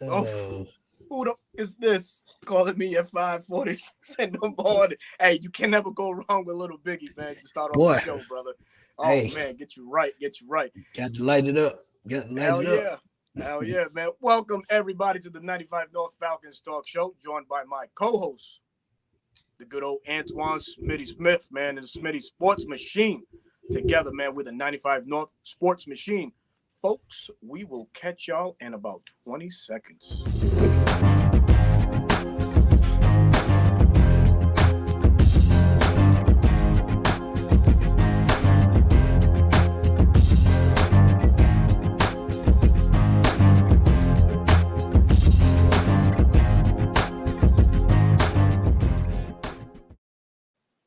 Oh, Oh, who the is this calling me at 5:46 in the morning? Hey, you can never go wrong with Little Biggie, man, to start off the boy. show, brother. Oh Hey, man, get you right, get you right. got to light it up. Got to light Hell it up. yeah. Hell yeah, man. Welcome everybody to the 95 North Falcons Talk Show, joined by my co-host, the good old Antoine Smitty Smith, man, and the Smitty Sports Machine. Together, man, with the 95 North Sports Machine. Folks, we will catch y'all in about 20 seconds.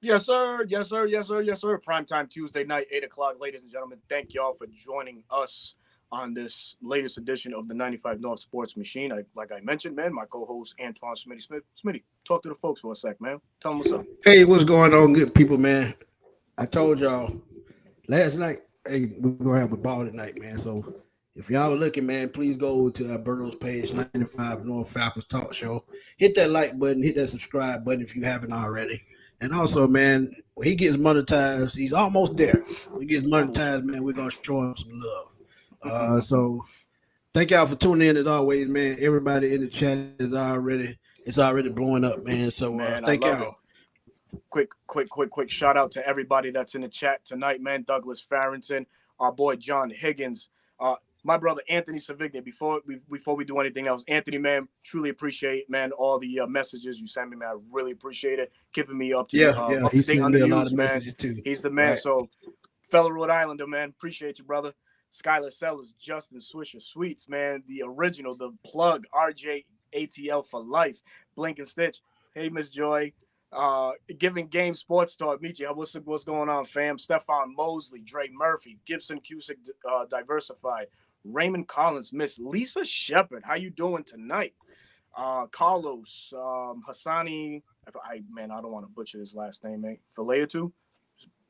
Yes, sir. Yes, sir. Yes, sir. Yes, sir. Primetime Tuesday night, 8 o'clock. Ladies and gentlemen, thank y'all for joining us on this latest edition of the 95 North Sports Machine. Like I mentioned, man, my co-host, Antoine Smitty Smith. Smitty, talk to the folks for a sec, man. Tell them what's up. Hey, what's going on, good people, man? I told y'all last night, hey, we're gonna have a ball tonight, man. So if y'all are looking, man, please go to Berto's page, 95 North Falcons Talk Show. Hit that like button, hit that subscribe button if you haven't already. And also, man, when he gets monetized, he's almost there. When he gets Almost. monetized, man, we're gonna show him some love. So thank y'all for tuning in as always, man. Everybody in the chat it's already blowing up, man. So Man, I thank love y'all. it. Quick shout out to everybody that's in the chat tonight, man. Douglas Farrington, our boy John Higgins, my brother Anthony Savigny. Before we do anything else, Anthony, man, truly appreciate, man, all the messages you sent me, man. I really appreciate it, keeping me Yeah, up he to date sent on me the a lot news, of man. messages too. He's the man. Right. So, fellow Rhode Islander, man, appreciate you, brother. Skylar Sellers, Justin Swisher Sweets, man, the original, the plug, RJ ATL for life, Blink and Stitch. Hey, Miss Joy. Giving Game Sports Talk. Meet you. What's going on, fam? Stefan Mosley, Dre Murphy, Gibson Cusick, Diversified, Raymond Collins, Miss Lisa Shepard. How you doing tonight? Carlos, Hassani. I don't want to butcher his last name, mate. Faleatu.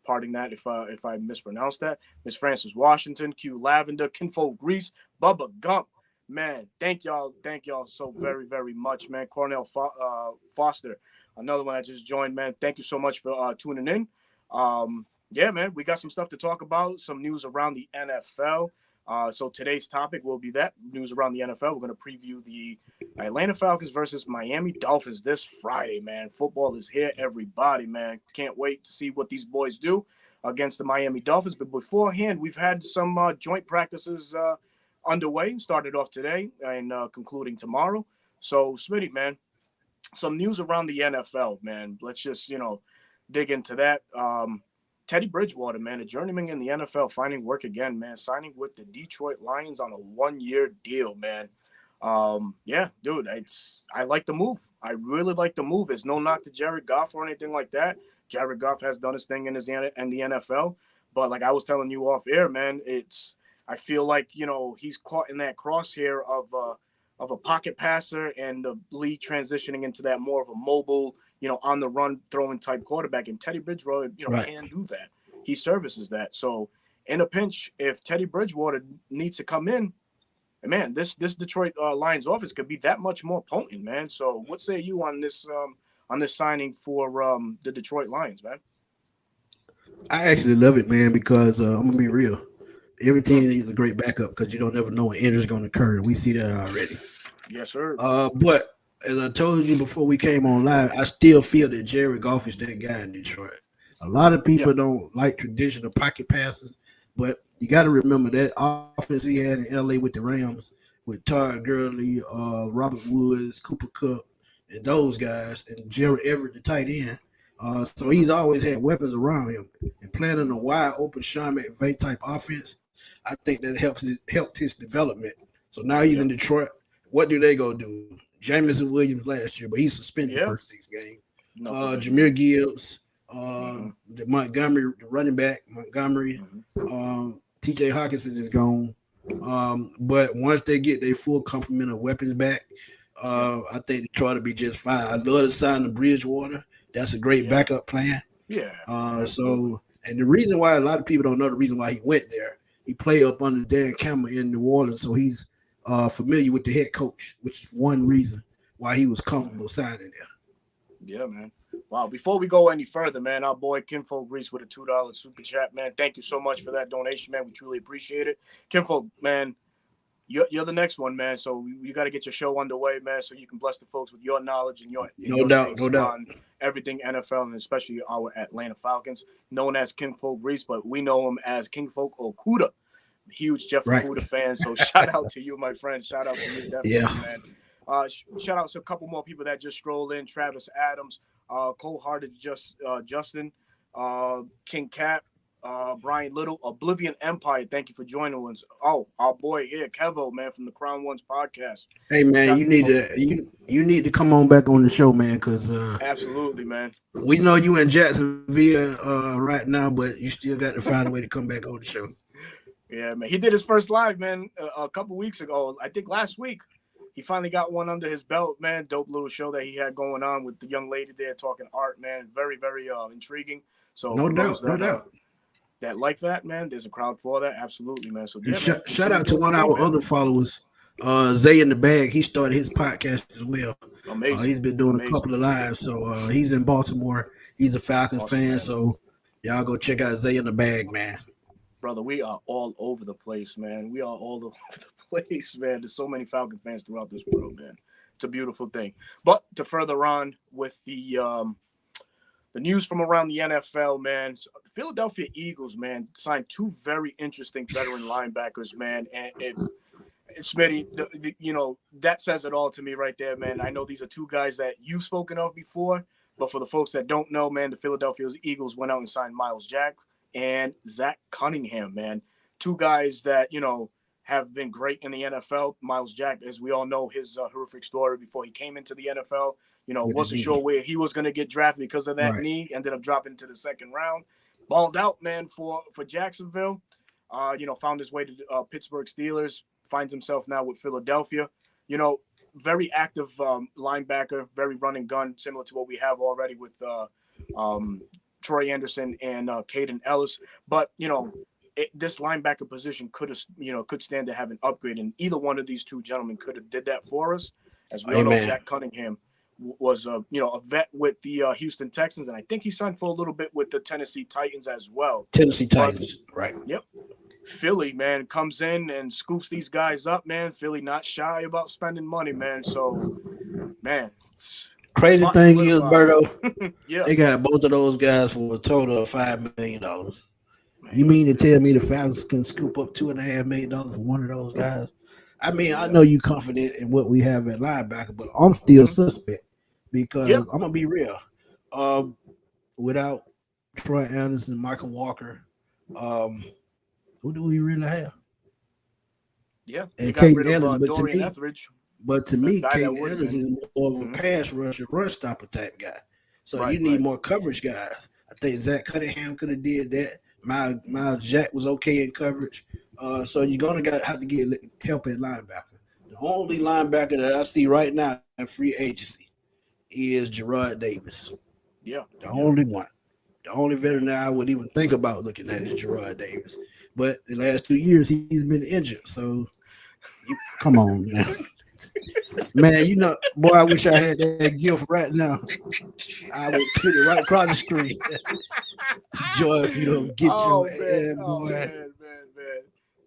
Pardon that if I mispronounced that. Miss Francis Washington, Q Lavender, Kinfolk Grease, Bubba Gump. Man, thank y'all so very, very much, man. Foster, another one I just joined, man. Thank you so much for tuning in. Yeah, man, we got some stuff to talk about, some news around the NFL. So today's topic will be that news around the NFL. We're going to preview the Atlanta Falcons versus Miami Dolphins this Friday, man. Football is here, everybody, man. Can't wait to see what these boys do against the Miami Dolphins. But beforehand, we've had some joint practices underway. Started off today and concluding tomorrow. So, Smitty, man, some news around the NFL, man. Let's just, dig into that. Teddy Bridgewater, man, a journeyman in the NFL, finding work again, man, signing with the Detroit Lions on a 1-year deal, man. Yeah, dude, I like the move. I really like the move. It's no knock to Jared Goff or anything like that. Jared Goff has done his thing in the NFL, but like I was telling you off air, man, I feel like he's caught in that crosshair of a pocket passer and the league transitioning into that more of a mobile, on the run throwing type quarterback. And Teddy Bridgewater, Right. can do that. He services that. So in a pinch, if Teddy Bridgewater needs to come in, man, this Detroit Lions offense could be that much more potent, man. So what say you on this signing for the Detroit Lions, man? I actually love it, man, because I'm gonna be real. Every Mm. team needs a great backup because you don't never know when injuries going to occur, and we see that already. Yes, sir. But as I told you before we came on live, I still feel that Jared Goff is that guy in Detroit. A lot of Yeah. people don't like traditional pocket passes, but you got to remember that offense he had in LA with the Rams with Todd Gurley, Robert Woods, Cooper Cup, and those guys, and Jared Everett, the tight end. So Hmm. he's always had weapons around him. And playing in a wide open Sean McVay type offense, I think that helped his development. So now he's Yeah. in Detroit. What do they go do? Jameson Williams last year, but he's suspended the Yeah. first 6 games. Knucklehead. Jameer Gibbs, Hmm. the Montgomery, the running back, Montgomery, Hmm. TJ Hawkinson is gone. But once they get their full complement of weapons back, Yeah. I think Detroit will be just fine. I'd love to sign the Bridgewater. That's a great Yeah. backup plan. Yeah. Absolutely. And the reason why a lot of people don't know the reason why he went there, he played up under Dan Campbell in New Orleans, so he's familiar with the head coach, which is one reason why he was comfortable signing there. Yeah, man. Wow. Before we go any further, man, our boy Kinfolk Reese with a $2 super chat, man. Thank you so much for that donation, man. We truly appreciate it. Kinfolk, man, you're the next one, man. So you got to get your show underway, man, so you can bless the folks with your knowledge and your No doubt, takes on everything NFL and especially our Atlanta Falcons, known as Kinfolk Reese, but we know him as Kinfolk Okuda. Huge Jeff Okuda fan. So shout out to you, my friend. Shout out to you, definitely, man. Shout out to a couple more people that just strolled in. Travis Adams, Cold-Hearted Justin, King Cat, Brian Little, Oblivion Empire. Thank you for joining us. Oh, our boy here, Kevo, man, from the Crown Ones podcast. Hey, man, you need to come on back on the show, man, because absolutely, man. We know you in Jacksonville right now, but you still got to find a way to come back on the show. Yeah, man. He did his first live, man, a couple weeks ago. I think last week. He finally got one under his belt, man. Dope little show that he had going on with the young lady there talking art, man. Very, very intriguing. So no doubt. That like that, man. There's a crowd for that. Absolutely, man. So yeah, shout out to one of our other followers, Zay in the Bag. He started his podcast as well. Amazing. He's been doing a couple of lives. So he's in Baltimore. He's a Falcons fan. Man. So y'all go check out Zay in the Bag, man. Brother, we are all over the place, man. We are all over the place, man. There's so many Falcon fans throughout this world, man. It's a beautiful thing. But to further on with the news from around the NFL, man, so the Philadelphia Eagles, man, signed two very interesting veteran linebackers, man. And Smitty, you know, that says it all to me right there, man. I know these are two guys that you've spoken of before, but for the folks that don't know, man, the Philadelphia Eagles went out and signed Myles Jack and Zach Cunningham, man. Two guys that, you know, have been great in the NFL. Myles Jack, as we all know, his horrific story before he came into the NFL. You know, wasn't sure where he was going to get drafted because of that knee. Ended up dropping to the second round. Balled out, man, for Jacksonville. You know, found his way to Pittsburgh Steelers. Finds himself now with Philadelphia. You know, very active linebacker, very run and gun, similar to what we have already with Troy Anderson and Caden Ellis. But, you know, this linebacker position could stand to have an upgrade, and either one of these two gentlemen could have did that for us. As we all know, Jack Cunningham was a vet with the Houston Texans, and I think he signed for a little bit with the Tennessee Titans as well. Right? Yep. Philly, man, comes in and scoops these guys up, man. Philly not shy about spending money, man. So, man, crazy thing is, Berto, they got both of those guys for a total of $5 million. You mean to tell me the Falcons can scoop up $2.5 million for one of those guys? I mean, I know you're confident in what we have at linebacker, but I'm still suspect because I'm gonna be real. Without Troy Anderson, Michael Walker, who do we really have? Yeah, and Caden Ellis, but to me, Caden Ellis is more of a pass rusher, run stopper type guy. So you need more coverage guys. I think Zach Cunningham could have did that. Myles Jack was okay in coverage. So you're going to have to get help at linebacker. The only linebacker that I see right now in free agency is Gerard Davis. Yeah. The only one. The only veteran that I would even think about looking at is Gerard Davis. But the last 2 years, he's been injured. So, come on, man. Man, you know, boy, I wish I had that gift right now. I would put it right across the screen. Joy, if you don't get your head, boy. Man.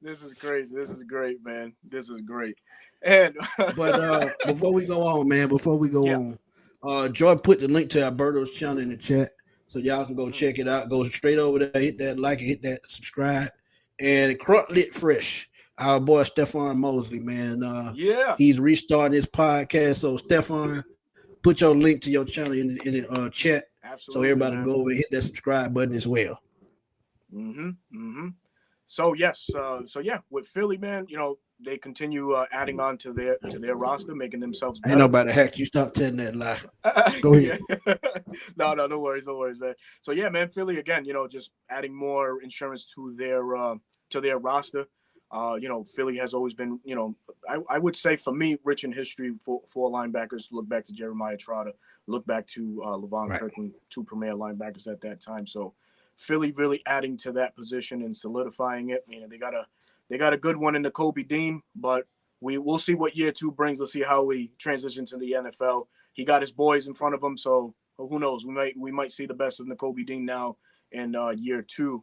This is crazy. This is great, man. This is great. And but before we go on, Joy put the link to Alberto's channel in the chat, so y'all can go check it out. Go straight over there, hit that like, hit that subscribe, and Crunk Lit Fresh. Our boy Stephon Mosley, man. He's restarting his podcast. So Stephon, put your link to your channel in the chat. Absolutely, so everybody can go over and hit that subscribe button as well. So yes, with Philly, man, you know, they continue adding on to their roster, making themselves better. Ain't nobody hack you. Stop telling that lie. Go ahead. No worries, man. So yeah, man, Philly again, you know, just adding more insurance to their roster. You know, Philly has always been, you know, I would say for me, rich in history for linebackers. Look back to Jeremiah Trotter, look back to Levon Kirkland, two premier linebackers at that time. So Philly really adding to that position and solidifying it. You know, they got a good one in the Kobe Dean, but we'll see what year 2 brings. Let's see how we transition to the NFL. He got his boys in front of him, so who knows? We might see the best of Nakobe Dean now in year 2.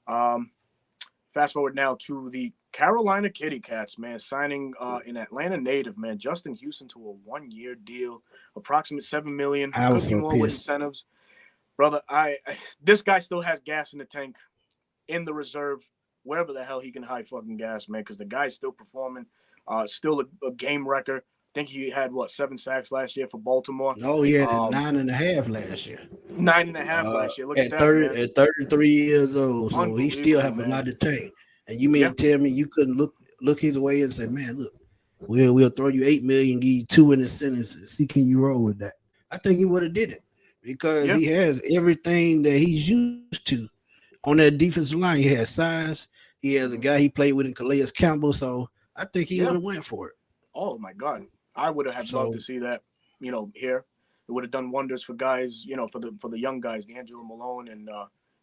Fast forward now to the Carolina Kitty Cats, man, signing an Atlanta native, man, Justin Houston, to a 1-year deal, approximate $7 million. I was Could be so more with pissed. incentives, brother. This guy still has gas in the tank, in the reserve, wherever the hell he can hide fucking gas, man, because the guy's still performing, still a game wrecker. I think he had 7 sacks last year for Baltimore. No, he had 9.5 last year. 9.5 last year. Look at that, 30 man. at 33 years old, so he still have a lot to take. And you mean tell me you couldn't look his way and say, man, look, we'll throw you $8 million, give you 2 in the sentence, and see can you roll with that? I think he would have did it because he has everything that he's used to on that defensive line. He has size. He has a guy he played with in Calais Campbell, so I think he would have went for it. Oh my God, I would have loved to see that. Here it would have done wonders for guys. For the young guys, D'Angelo Malone and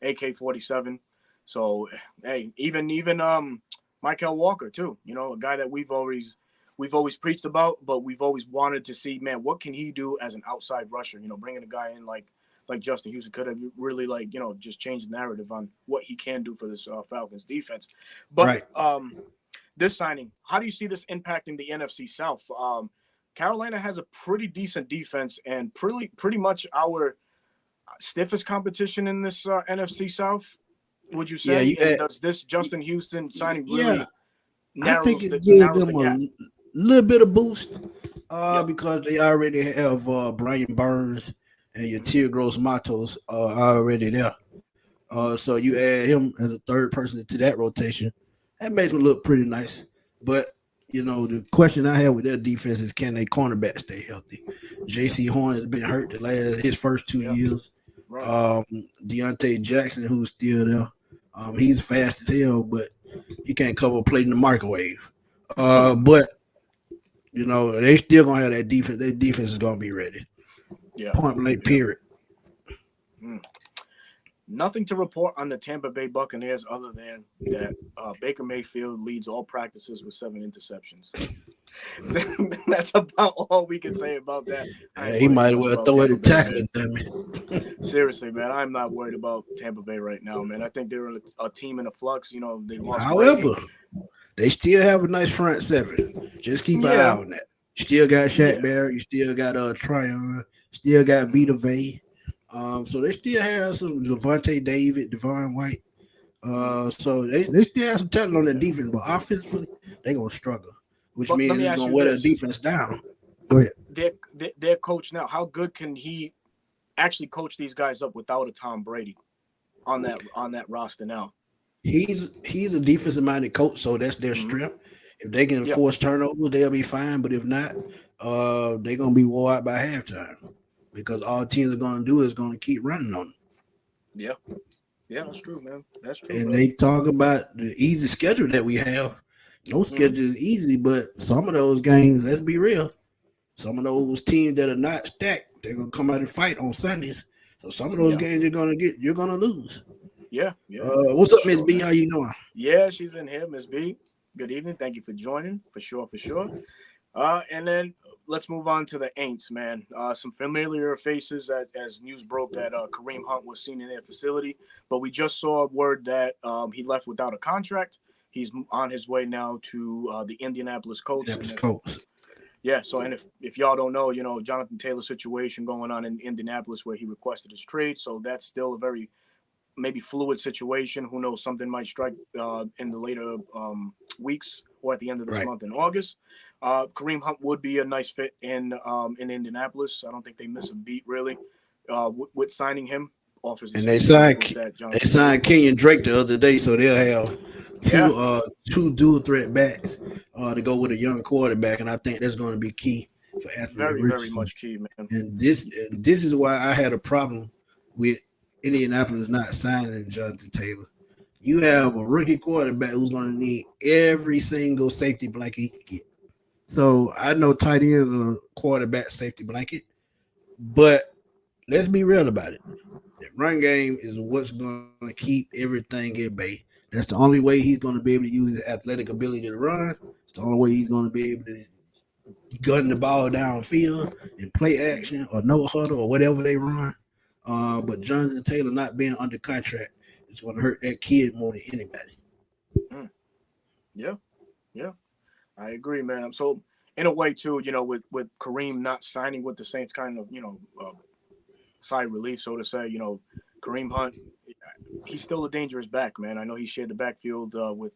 AK-47. So hey, even Michael Walker too. A guy that we've always preached about, but we've always wanted to see, man, what can he do as an outside rusher? Bringing a guy in like Justin Houston could have really just changed the narrative on what he can do for this Falcons defense. But this signing, how do you see this impacting the NFC South? Carolina has a pretty decent defense and pretty much our stiffest competition in this NFC South. Would you say? Yeah, does this Justin Houston signing really I think it gives them a little bit of boost because they already have Brian Burns and your Gross Matos are already there. So you add him as a third person to that rotation. That makes them look pretty nice. But, the question I have with their defense is, can they cornerbacks stay healthy? J.C. Horn has been hurt his first 2 years. Right. Deontay Jackson, who's still there, he's fast as hell, but he can't cover a plate in the microwave. But, they still going to have that defense. Their defense is going to be ready. Yeah. Point blank, period. Nothing to report on the Tampa Bay Buccaneers other than that Baker Mayfield leads all practices with 7 interceptions. That's about all we can say about that. He might as well throw it a tackle, damn it. Seriously, man, I'm not worried about Tampa Bay right now, man. I think they're a team in a flux. They lost. However, they still have a nice front 7. Just keep an eye on that. You still got Shaq Barrett. You still got Tryon. Still got Vita Vey. So they still have some Devontae David, Devon White. So they still have some talent on their defense, but offensively, they're going to struggle, which means it's going to wear their defense down. Go ahead. Their coach now, how good can he actually coach these guys up without a Tom Brady on that roster now? He's a defensive-minded coach, so that's their strength. If they can force turnovers, they'll be fine. But if not, they're going to be wore out by halftime. Because all teams are going to do is going to keep running on them. Yeah, that's true, man. That's true. And they talk about the easy schedule that we have. No schedule is easy, but some of those games, let's be real, some of those teams that are not stacked, they're going to come out and fight on Sundays. So some of those games you're going to lose. Yeah. What's up, Miss B? How you doing? Yeah, she's in here, Miss B. Good evening. Thank you for joining, for sure. And then let's move on to the Aints, man. Some familiar faces as news broke that Kareem Hunt was seen in their facility, but we just saw word that he left without a contract. He's on his way now to the Indianapolis Colts. Yeah, so and if y'all don't know, Jonathan Taylor's situation going on in Indianapolis where he requested his trade, so that's still a very maybe fluid situation. Who knows, something might strike in the later weeks or at the end of this month in August. Kareem Hunt would be a nice fit in Indianapolis. I don't think they miss a beat really with signing him. And they signed Kenyon Drake the other day, so they'll have two dual threat backs to go with a young quarterback, and I think that's going to be key for Anthony Richardson. Very much key, man. And this is why I had a problem with Indianapolis not signing Jonathan Taylor. You have a rookie quarterback who's going to need every single safety blanket he can get. So I know tight end is a quarterback safety blanket, but let's be real about it. The run game is what's going to keep everything at bay. That's the only way he's going to be able to use his athletic ability to run. It's the only way he's going to be able to gun the ball downfield and play action or no huddle or whatever they run. But Jonathan Taylor not being under contract is going to hurt that kid more than anybody. Yeah, yeah, I agree, man. So in a way too, with Kareem not signing with the Saints, kind of sigh of relief, so to say. Kareem Hunt, he's still a dangerous back, man. I know he shared the backfield with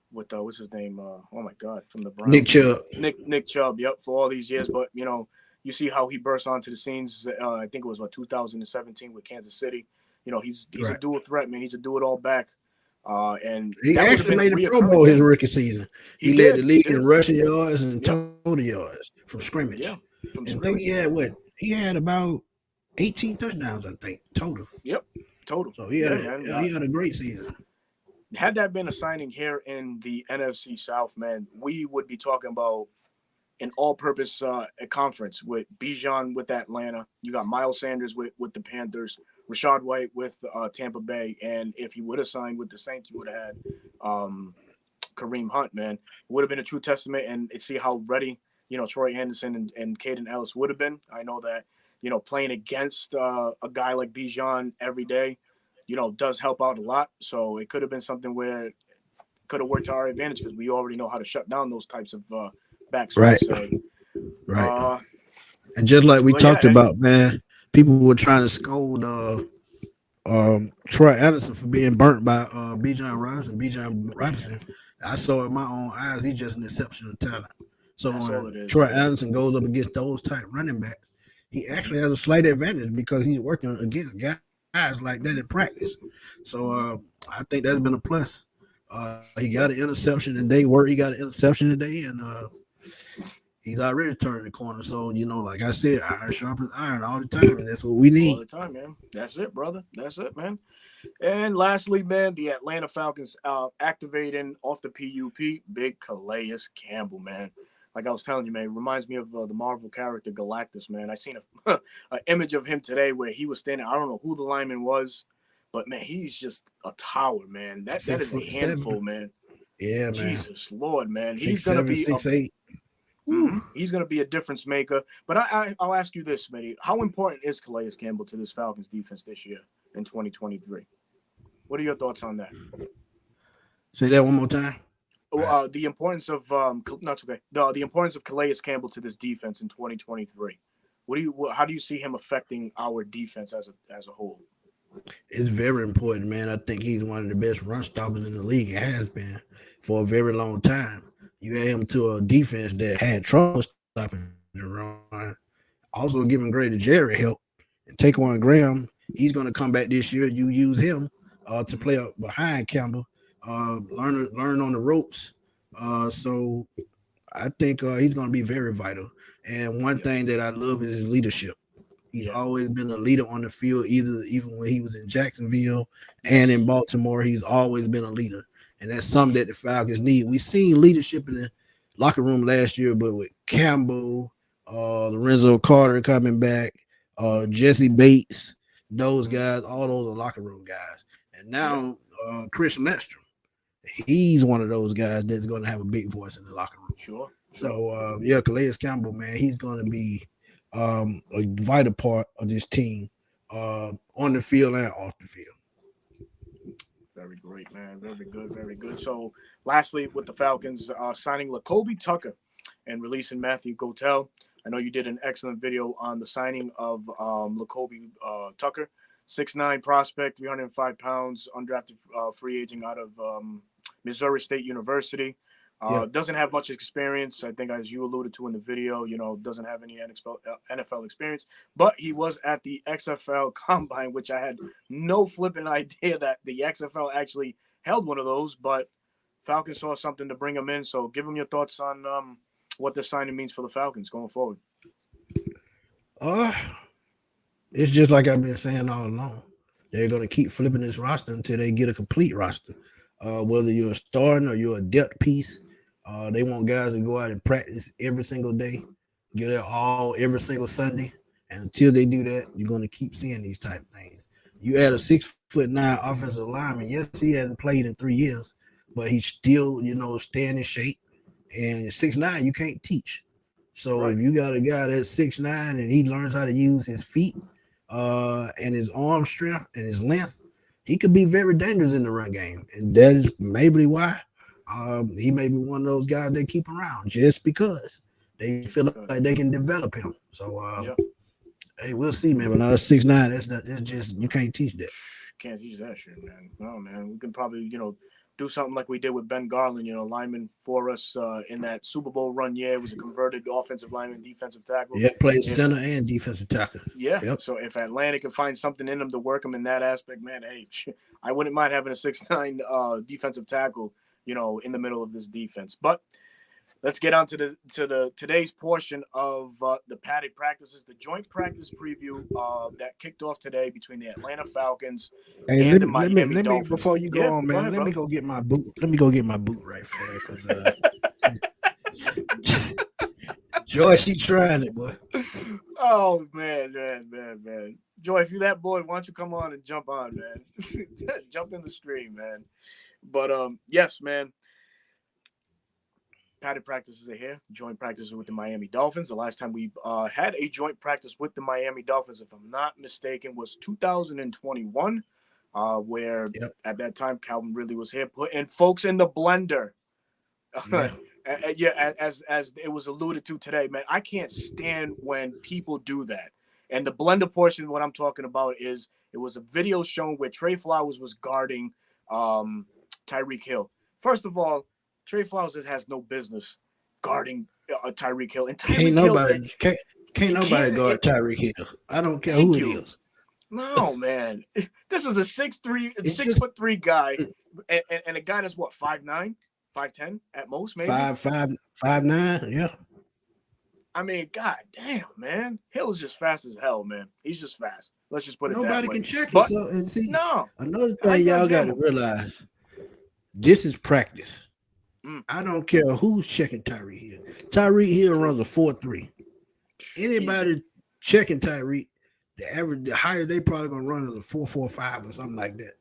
what's his name? Oh my God, from the Browns, Nick Chubb. Nick Chubb. Yep, for all these years, but you see how he burst onto the scenes. I think it was 2017 with Kansas City. He's Right. a dual threat, man. He's a do-it-all back. And He that actually made the Pro reoccurring Bowl his game. rookie season. He led the league in rushing yards and total yards from scrimmage. Yeah, from and I scrimmage. think he had what? He had about 18 touchdowns, I think, total. Yep, total. So he had a great season. Had that been a signing here in the NFC South, man, we would be talking about an all-purpose conference with Bijan with Atlanta. You got Miles Sanders with the Panthers, Rashad White with Tampa Bay, and if he would have signed with the Saints, you would have had Kareem Hunt, man. It would have been a true testament, and see how ready Troy Anderson and Caden Ellis would have been. I know that playing against a guy like Bijan every day, does help out a lot. So it could have been something where it could have worked to our advantage because we already know how to shut down those types of backs. Right. Right. And just like we talked about, man, people were trying to scold Troy Anderson for being burnt by Bijan Robinson. I saw it in my own eyes. He's just an exceptional talent. So when Troy Anderson goes up against those type running backs, he actually has a slight advantage because he's working against guys like that in practice. So I think that's been a plus. He got an interception today. He got an interception today, and he's already turning the corner. So like I said, iron sharpens iron all the time, and that's what we need all the time, man. That's it, brother. That's it, man. And lastly, man, the Atlanta Falcons activating off the PUP, big Calais Campbell, man. Like I was telling you, man, it reminds me of the Marvel character Galactus, man. I seen an image of him today where he was standing. I don't know who the lineman was, but man, he's just a tower, man. That is a handful, man. Yeah, man. Jesus Lord, man. 6'7", 6'8". He's gonna be a difference maker. But I'll ask you this, Smitty. How important is Calais Campbell to this Falcons defense this year in 2023? What are your thoughts on that? Say that one more time. The importance of the importance of Calais Campbell to this defense in 2023. How do you see him affecting our defense as a whole? It's very important, man. I think he's one of the best run stoppers in the league. It has been for a very long time. You add him to a defense that had trouble stopping the run. Also giving Grady Jerry help and Taquan Graham. He's going to come back this year. You use him to play up behind Campbell. Learn on the ropes. So I think he's going to be very vital. And one thing that I love is his leadership. He's always been a leader on the field, even when he was in Jacksonville and in Baltimore. He's always been a leader. And that's something that the Falcons need. We've seen leadership in the locker room last year, but with Campbell, Lorenzo Carter coming back, Jesse Bates, those guys, all those are locker room guys. And now Chris Lestrom, he's one of those guys that's going to have a big voice in the locker room. Sure. So, Calais Campbell, man, he's going to be a vital part of this team on the field and off the field. Very great, man. Very good, very good. So, lastly, with the Falcons signing Lakobe Tucker and releasing Matthew Gotel. I know you did an excellent video on the signing of Lakobe Tucker, 6'9" prospect, 305 pounds, undrafted free agent out of Missouri State University. Doesn't have much experience. I think, as you alluded to in the video, doesn't have any NFL experience. But he was at the XFL Combine, which I had no flipping idea that the XFL actually held one of those. But Falcons saw something to bring him in. So give him your thoughts on what this signing means for the Falcons going forward. It's just like I've been saying all along. They're going to keep flipping this roster until they get a complete roster. Whether you're a starting or you're a depth piece, they want guys to go out and practice every single day, get it all every single Sunday. And until they do that, you're going to keep seeing these type of things. You add a 6'9" offensive lineman. Yes, he hasn't played in 3 years, but he's still, staying in shape. And 6'9", you can't teach. So Right. if you got a guy that's 6'9" and he learns how to use his feet, and his arm strength and his length, he could be very dangerous in the run game. And that is maybe why he may be one of those guys they keep around just because they feel like they can develop him. So Yeah. hey, we'll see, man. But now 6'9", that's just you can't teach that. Can't teach that shit, man. No, man. We can probably, do something like we did with Ben Garland, lineman for us in that Super Bowl run. Yeah, it was a converted offensive lineman, defensive tackle. Yeah, plays If center and defensive tackle. Yeah, Yep. so if Atlanta can find something in him to work him in that aspect, man, hey, I wouldn't mind having a 6'9" defensive tackle, in the middle of this defense. But let's get on to the today's portion of the padded practices, the joint practice preview that kicked off today between the Atlanta Falcons Hey, and the Miami let me Dolphins. before you go on, go man. ahead, Let brother. me go get my boot. Let me go get my boot right fast because Joy, she trying it, boy. Oh man. Joy, if you that boy, why don't you come on and jump on, man? Jump in the stream, man. But yes, man. Padded practices are here. Joint practices with the Miami Dolphins. The last time we had a joint practice with the Miami Dolphins, if I'm not mistaken, was 2021, where Yep. at that time Calvin Ridley was here putting folks in the blender. Yeah. Yeah, as it was alluded to today, man, I can't stand when people do that. And the blender portion, what I'm talking about is it was a video shown where Trey Flowers was guarding Tyreek Hill. First of all, Trey Flowers has no business guarding Tyreek Hill. And Can't Tyreek Hill, nobody can't nobody guard Tyreek Hill. I don't care who it is. No, man. This is a 6'3", It's 6'3" guy, and a guy that's what, 5'9", 5'10" at most, maybe 5'9", yeah. I mean, god damn, man. Hill is just fast as hell, man. He's just fast. Let's just put it that way. Nobody can check it. But So and see, no, another how thing you gonna y'all got jam to him? realize: this is practice. Mm. I don't care who's checking Tyreek Hill. Tyreek Hill runs a 4.3. Anybody checking Tyreek, the higher they probably gonna run is a 4.45 or something like that.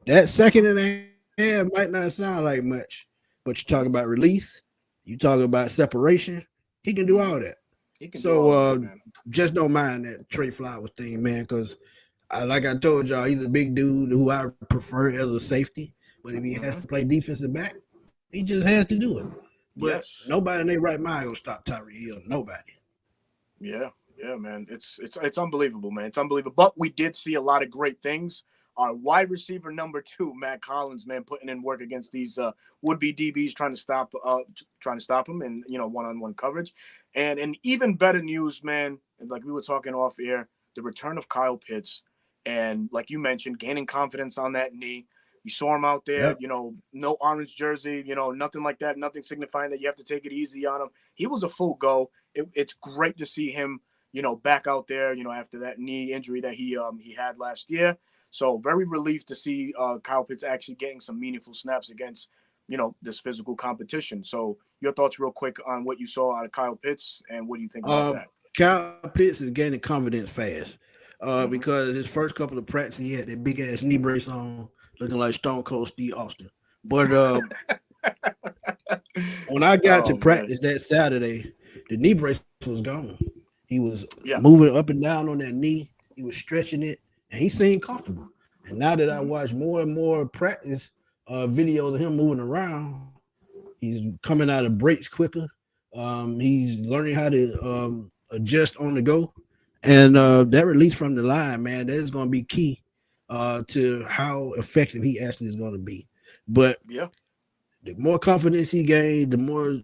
That second and a half might not sound like much, but you talk about release, you talk about separation. He can do all that. He can do So all that, man. just don't mind that Trey Flowers thing, man, because like I told y'all, he's a big dude who I prefer as a safety. But if he has to play defensive back, he just has to do it. But Yes. nobody in their right mind gonna stop Tyreek Hill. Nobody. Yeah, man. It's unbelievable, man. It's unbelievable. But we did see a lot of great things. Our wide receiver number 2, Matt Collins, man, putting in work against these would-be DBs trying to stop him in one-on-one coverage. And in even better news, man, like we were talking off air, the return of Kyle Pitts, and like you mentioned, gaining confidence on that knee. You saw him out there, Yep. No orange jersey, nothing like that, nothing signifying that you have to take it easy on him. He was a full go. It's great to see him, back out there, after that knee injury that he had last year. So very relieved to see Kyle Pitts actually getting some meaningful snaps against, this physical competition. So your thoughts real quick on what you saw out of Kyle Pitts and what do you think about that? Kyle Pitts is gaining confidence fast because his first couple of practices, he had that big ass knee brace on, looking like Stone Cold Steve Austin. But when I got to practice that Saturday, the knee brace was gone. He was moving up and down on that knee. He was stretching it, and he seemed comfortable. And now that I watch more and more practice videos of him moving around, he's coming out of breaks quicker. He's learning how to adjust on the go. And that release from the line, man, that is going to be key to how effective he actually is going to be. But the more confidence he gains, the more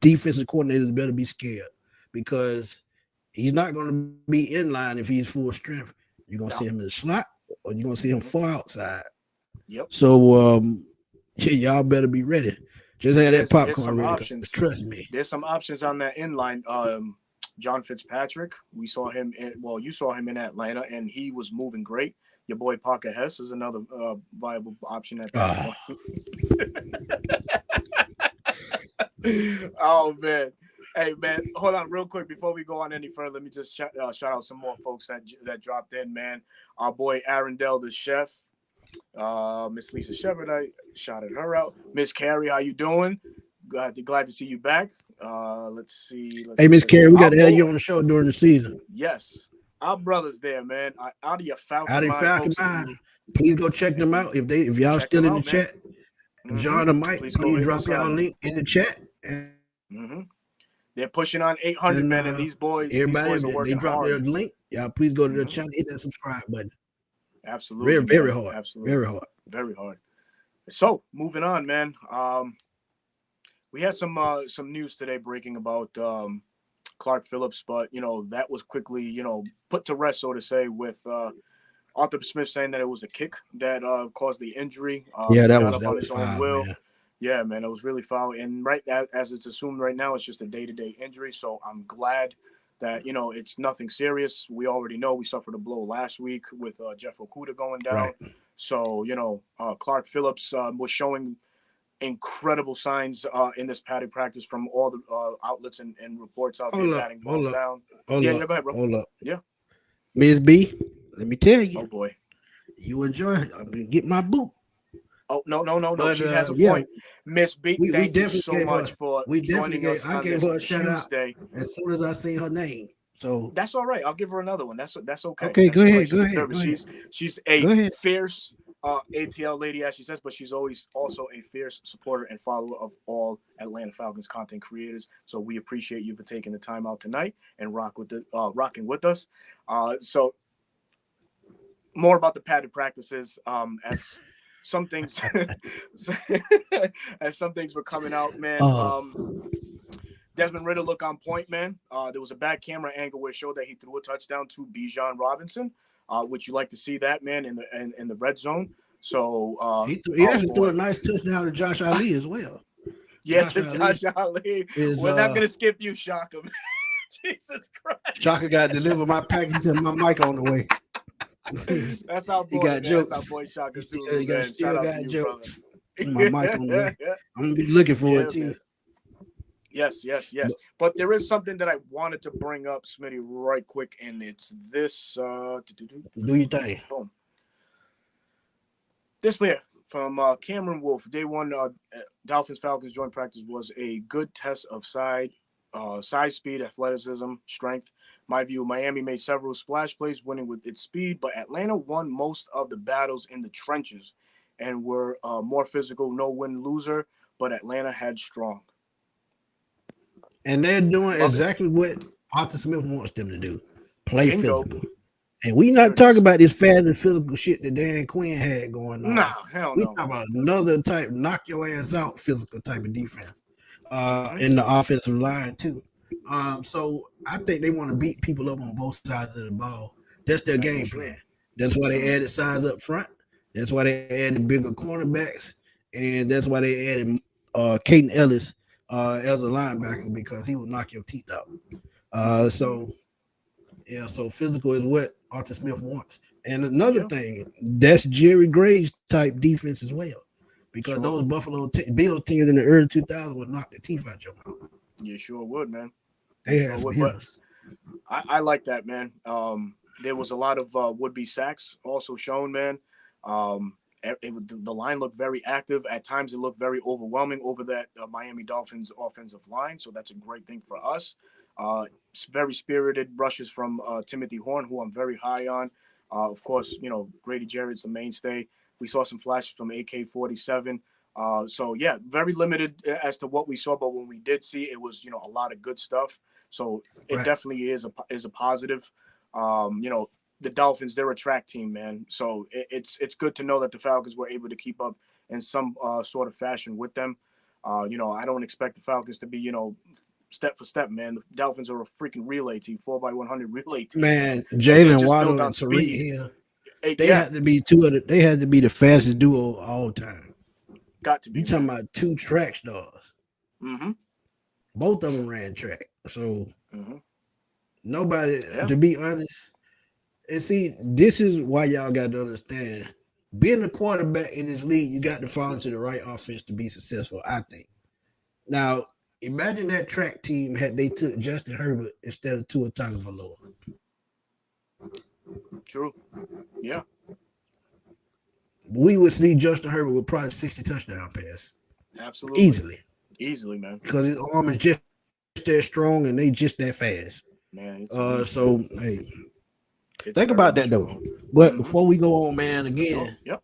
defensive coordinators better be scared because he's not going to be in line if he's full strength. You're going to see him in the slot or you're going to see him far outside. Yep. So y'all better be ready. Just have that popcorn ready. Options. Trust me. There's some options on that inline. John Fitzpatrick, you saw him in Atlanta, and he was moving great. Your boy Parker Hess is another viable option at that point. Oh, man. Hey, man, hold on real quick before we go on any further. Let me just shout out some more folks that dropped in, man. Our boy Arundel, the chef. Miss Lisa Shepard, I shouted her out. Miss Carrie, how you doing? Glad to see you back. Let's see. Hey, Miss Carey, we got to have you on boy. the show during the season. Yes, our brothers there, man. Out of your Falcon Out of mind, Falcon folks. Mind, please go check them out. If y'all Check still them in the out, man. chat, John or Mike, Please go please hit drop us y'all up, man. link in the chat. And They're pushing on 800, man, and these boys everybody, are they working drop their hard. link. Y'all please go to their channel, hit that subscribe button. Absolutely, Very man. hard. Absolutely, Very hard. very hard. So moving on, man. We had some news today breaking about Clark Phillips, but that was quickly put to rest, so to say, with Arthur Smith saying that it was a kick that caused the injury. Yeah, that got was up on his own foul, will. man. Yeah, man, it was really foul. And right as it's assumed right now, it's just a day-to-day injury. So I'm glad that it's nothing serious. We already know we suffered a blow last week with Jeff Okuda going down. Right. So Clark Phillips was showing incredible signs in this padded practice from all the outlets and reports out there batting balls down. Go ahead, bro. Hold up. Yeah. Miss B, let me tell you. Oh boy. You enjoy it. I'm gonna get my boot. Oh no. But, she has a point. Miss B, thank you so much for joining us on this Tuesday. As soon as I see her name. So that's all right. I'll give her another one. That's okay. Okay, that's go all ahead. right. Go ahead. She's a fierce ATL lady, as she says, but she's always also a fierce supporter and follower of all Atlanta Falcons content creators. So we appreciate you for taking the time out tonight and rocking with us. So more about the padded practices as some things were coming out, man. Desmond Ridder look on point, man. There was a bad camera angle where it showed that he threw a touchdown to Bijan Robinson, which you like to see that, man, in the red zone. So he actually threw a nice touchdown to Josh Ali as well. Yeah, Josh Ali. We're not gonna skip you, Shaka. Jesus Christ. Shaka got to deliver my package and my mic on the way. That's our boy. He got jokes. That's our boy Shaka too. Shout out to you, jokes. Brother. My mic on the way. I'm gonna be looking for it too. Man. Yes. But there is something that I wanted to bring up, Smitty, right quick, and it's this. Do your thing. Boom. This here from Cameron Wolf. Day one, Dolphins Falcons joint practice was a good test of size, speed, athleticism, strength. My view, Miami made several splash plays, winning with its speed, but Atlanta won most of the battles in the trenches and were more physical, no win loser, but Atlanta had strong. And they're doing exactly what Arthur Smith wants them to do. Play physical. And we not talking about this fast and physical shit that Dan Quinn had going on. Nah, hell no. We talking about another type, knock your ass out physical type of defense. In the offensive line too. So I think they want to beat people up on both sides of the ball. That's their game plan. That's why they added size up front. That's why they added bigger cornerbacks. And that's why they added Caden Ellis as a linebacker, because he will knock your teeth out. So physical is what Arthur Smith wants. And another thing, that's Jerry Gray's type defense as well, because those Buffalo Bills teams in the early 2000s would knock the teeth out your mouth. You sure would, man. They had some hitters. I like that, man. There was a lot of would-be sacks also shown, man. The line looked very active. At times, it looked very overwhelming over that Miami Dolphins offensive line. So that's a great thing for us. Very spirited rushes from Timothy Horn, who I'm very high on. Of course, Grady Jarrett's the mainstay. We saw some flashes from AK-47. So yeah, very limited as to what we saw, but when we did see, it was a lot of good stuff. So it definitely is a positive. The Dolphins, they're a track team, man. So it's good to know that the Falcons were able to keep up in some sort of fashion with them. I don't expect the Falcons to be step for step, man. The Dolphins are a freaking relay team, 4x100 relay team. Man, Jalen Waddle and Tariq Hill, they had to be they had to be the fastest duo all time. Got to be. You talking about two track stars? Mm-hmm. Both of them ran track, so nobody. To be honest, and see, this is why y'all got to understand. Being a quarterback in this league, you got to fall into the right offense to be successful, I think. Now, imagine that track team had they took Justin Herbert instead of Tua Tagovailoa. True. Yeah. we would see Justin Herbert with probably 60 touchdown pass Absolutely. Easily, man. because his arm is just that strong and they just that fast. Man, So hey, it's think very about that much though. wrong. But before we go on, man, Sure. again, Yep.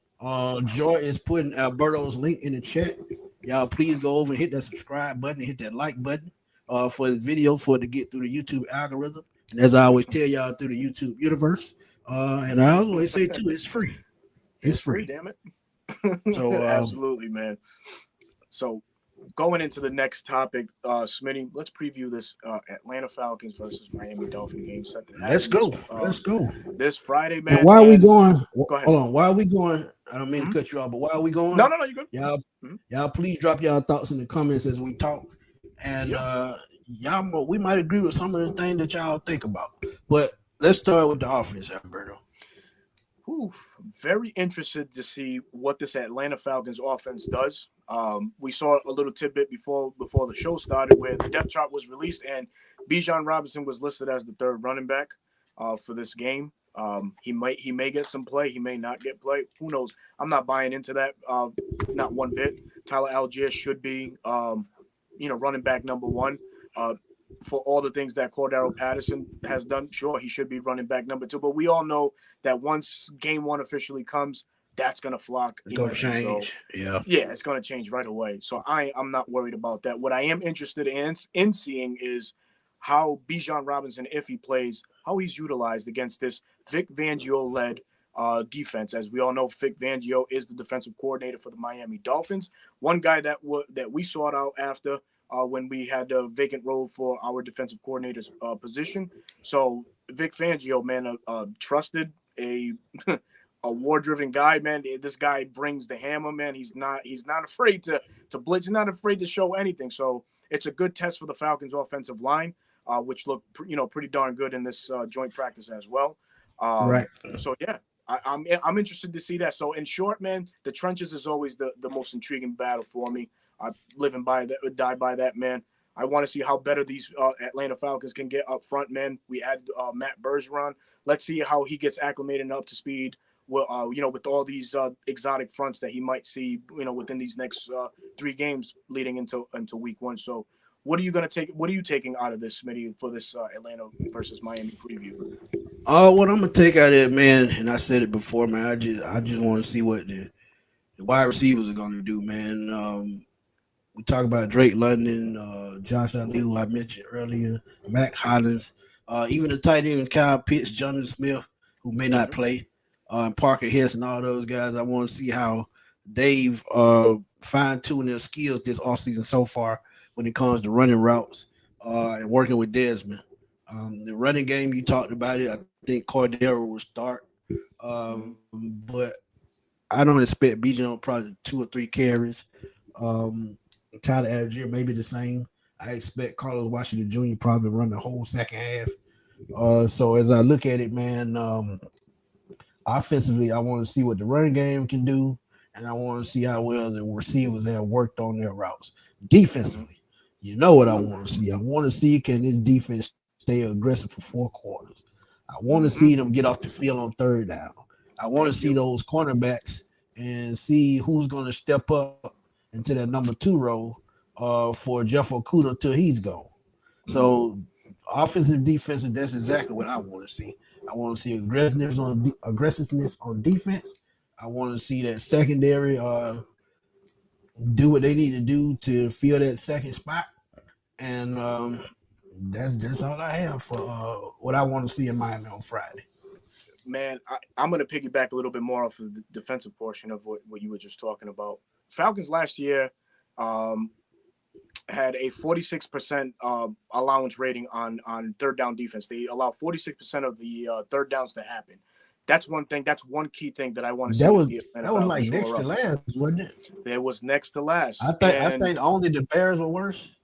Joy is putting Alberto's link in the chat. Y'all please go over and hit that subscribe button and hit that like button for the video for it to get through the YouTube algorithm. And as I always tell y'all through the YouTube universe, and I always say too, it's free. It's free. Damn it. So Absolutely, man. So going into the next topic, Smitty, let's preview this Atlanta Falcons versus Miami Dolphin game set to happen. Let's go. This Friday, man. And why are we going? Go ahead. Hold on. Why are we going? I don't mean to cut you off, but why are we going? No, you good. Y'all, please drop y'all thoughts in the comments as we talk. And y'all, we might agree with some of the things that y'all think about. But let's start with the offense, Alberto. Very interested to see what this Atlanta Falcons offense does. We saw a little tidbit before the show started where the depth chart was released and Bijan Robinson was listed as the third running back for this game. He may get some play. He may not get play. Who knows? I'm not buying into that. Not one bit. Tyler Algier should be, running back number one. For all the things that Cordero Patterson has done, sure, he should be running back number two. But we all know that once game one officially comes, that's going to flock. It's going to change. So, yeah, it's going to change right away. So I'm not worried about that. What I am interested in seeing is how Bijan Robinson, if he plays, how he's utilized against this Vic Fangio-led defense. As we all know, Vic Fangio is the defensive coordinator for the Miami Dolphins. One guy that we sought out after when we had a vacant role for our defensive coordinator's position. So Vic Fangio, man, trusted a war-driven guy, man. This guy brings the hammer, man. He's not afraid to blitz. He's not afraid to show anything. So it's a good test for the Falcons' offensive line, which looked pretty darn good in this joint practice as well. Right. So yeah. I'm interested to see that. So in short, man, the trenches is always the most intriguing battle for me. I live and die by that, man. I want to see how better these Atlanta Falcons can get up front, man. We had Matt Bergeron. Let's see how he gets acclimated and up to speed. With all these exotic fronts that he might see, within these next 3 games leading into week 1. So, what are you taking out of this, Smitty, for this Atlanta versus Miami preview? What I'm gonna take out of it, man, and I said it before, man. I just want to see what the wide receivers are gonna do, man. We talk about Drake London, Josh Ali, who I mentioned earlier, Mac Hollins, even the tight end Kyle Pitts, Jonathan Smith, who may not play, and Parker Hess and all those guys. I want to see how they've fine-tuned their skills this offseason so far when it comes to running routes and working with Desmond. The running game, you talked about it. I think Cordero will start, but I don't expect Bijan probably 2 or 3 carries. Tyler Algier maybe the same. I expect Carlos Washington Jr. probably run the whole second half. So as I look at it, man, offensively, I want to see what the running game can do, and I want to see how well the receivers have worked on their routes. Defensively, you know what I want to see. I want to see can this defense stay aggressive for 4 quarters. I want to see them get off the field on 3rd down. I want to see those cornerbacks and see who's going to step up into that number 2 role for Jeff Okudah till he's gone. So offensive, defensive, that's exactly what I want to see. I want to see aggressiveness on defense. I want to see that secondary do what they need to do to fill that second spot. And that's all I have for what I want to see in Miami on Friday. Man, I'm going to piggyback a little bit more off of the defensive portion of what you were just talking about. Falcons last year had a 46% allowance rating on 3rd down defense. They allow 46% of the 3rd downs to happen. That's one thing. That's one key thing that I want to see. That was like next to last, wasn't it? It was next to last. I think only the Bears were worse.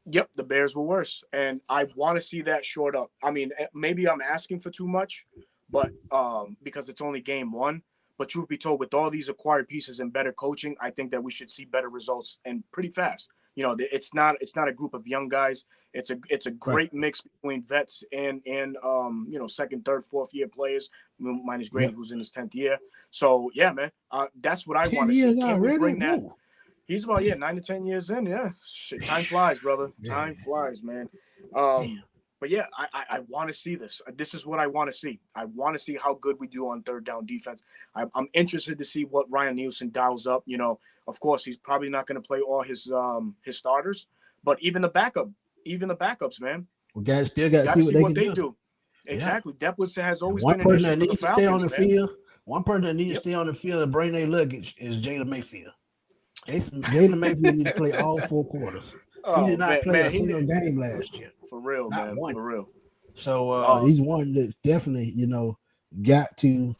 Yep, the Bears were worse, and I want to see that short up. I mean, maybe I'm asking for too much, but because it's only game 1. But truth be told, with all these acquired pieces and better coaching, I think that we should see better results and pretty fast. it's not a group of young guys. It's a great mix between vets and second, third, fourth year players, minus Grady, who's in his 10th year. So yeah, man, that's what I want to see. Can we bring that? Whoa. He's about 9 to 10 years in. Yeah, shit, time flies, brother. Time flies, man. But yeah, I want to see this. This is what I want to see. I want to see how good we do on third down defense. I'm interested to see what Ryan Nielsen dials up. Of course, he's probably not going to play all his starters, but even the backups, man. We still got to see what they do. Exactly. Depth has always been an issue for the Falcons, stay on the field. One person that needs to stay on the field and bring their luggage is Jalen Mayfield. Jalen Mayfield need to play all 4 quarters. He did not play a single game last year. For real, not man. One. For real. So he's one that definitely, got to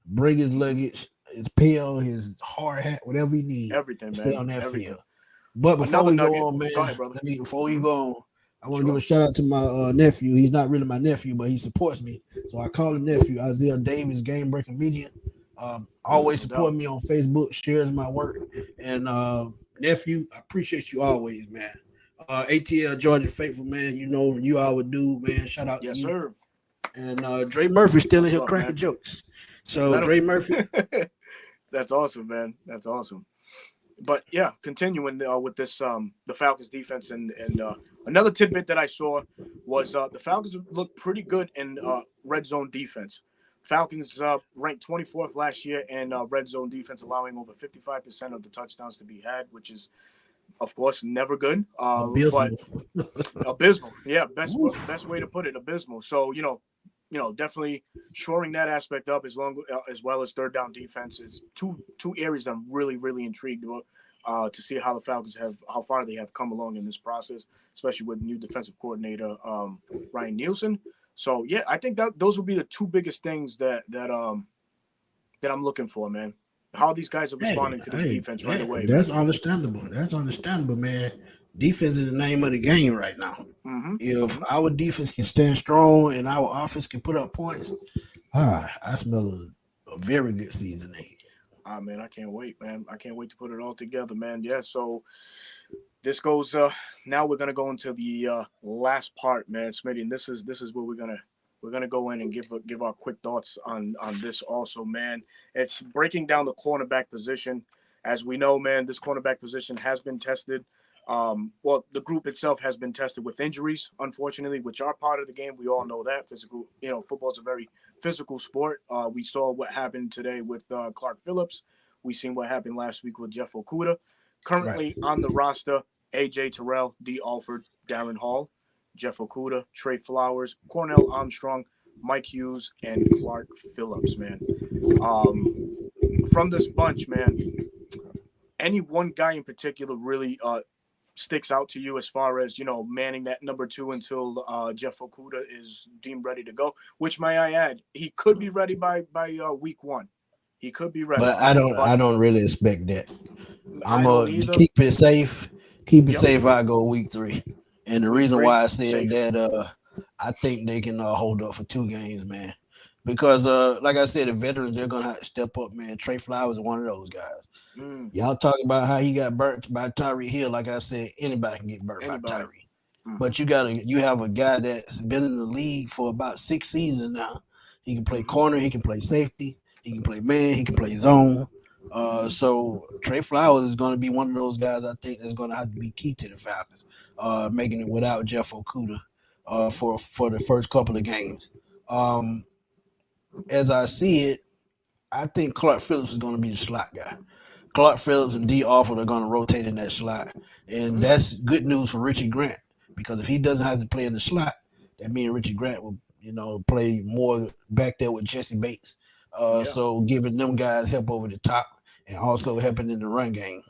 bring his luggage, his pill, his hard hat, whatever he needs. Everything, stay on that field. But before we go on, man, before we go on, I want to give a shout out to my nephew. He's not really my nephew, but he supports me. So I call him nephew, Isaiah Davis, Game Breaking Media. Always support me on Facebook, shares my work. And nephew, I appreciate you always, man. ATL Georgia Faithful, man. You always do, man. Shout out to you. Yes, sir. And Dre Murphy still in here cracking jokes. So Dre Murphy. That's awesome, man. That's awesome. But yeah, continuing with this, the Falcons defense and another tidbit that I saw was the Falcons looked pretty good in red zone defense. Falcons ranked 24th last year in red zone defense, allowing over 55% of the touchdowns to be had, which is, of course, never good. Abysmal. But abysmal. Yeah, best way to put it, abysmal. So, definitely shoring that aspect up as well as third down defense is two areas I'm really, really intrigued about to see how how far they have come along in this process, especially with new defensive coordinator Ryan Nielsen. So yeah, I think that those will be the 2 biggest things that I'm looking for, man. How these guys are responding to this defense right away. That's understandable. That's understandable, man. Defense is the name of the game right now. Mm-hmm. If our defense can stand strong and our offense can put up points, I smell a very good season ahead. Man, I can't wait, man. I can't wait to put it all together, man. Yeah, so this goes now we're gonna go into the last part, man, Smitty, and this is where we're gonna go in and give our quick thoughts on this also, man. It's breaking down the cornerback position. As we know, man, this cornerback position has been tested. The group itself has been tested with injuries, unfortunately, which are part of the game. We all know that. Physical, football is a very physical sport. We saw what happened today with Clark Phillips. We seen what happened last week with Jeff Okudah. Currently on the roster, A.J. Terrell, D. Alford, Darren Hall, Jeff Okudah, Trey Flowers, Cornell Armstrong, Mike Hughes, and Clark Phillips, man. From this bunch, man, any one guy in particular really sticks out to you as far as, manning that number 2 until Jeff Okudah is deemed ready to go, which may I add, he could be ready by week 1. He could be ready. But I don't really expect that. I'm going to keep it safe. Safe. I go week 3. And the reason why I said that, I think they can hold up for 2 games, man. Because, like I said, the veterans, they're going to have to step up, man. Trey Flowers is one of those guys. Y'all talk about how he got burnt by Tyree Hill. Like I said, anybody can get burnt by Tyree. But you have a guy that's been in the league for about 6 seasons now. He can play corner. He can play safety. He can play man. He can play zone. So Trey Flowers is going to be one of those guys I think that's going to have to be key to the Falcons, making it without Jeff Okudah for the first couple of games. As I see it, I think Clark Phillips is going to be the slot guy. Clark Phillips and D. Alford are going to rotate in that slot. And that's good news for Richie Grant, because if he doesn't have to play in the slot, that means Richie Grant will, play more back there with Jesse Bates. So giving them guys help over the top and also helping in the run game.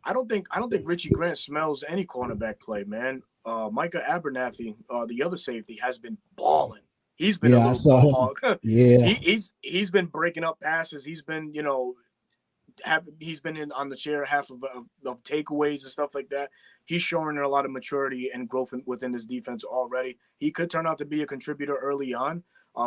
I don't think Richie Grant smells any cornerback play, man. Micah Abernathy, the other safety, has been balling. He's been a little ball hog. Yeah, he's been breaking up passes. He's been he's been in on the chair half of takeaways and stuff like that. He's showing a lot of maturity and growth within this defense already. He could turn out to be a contributor early on.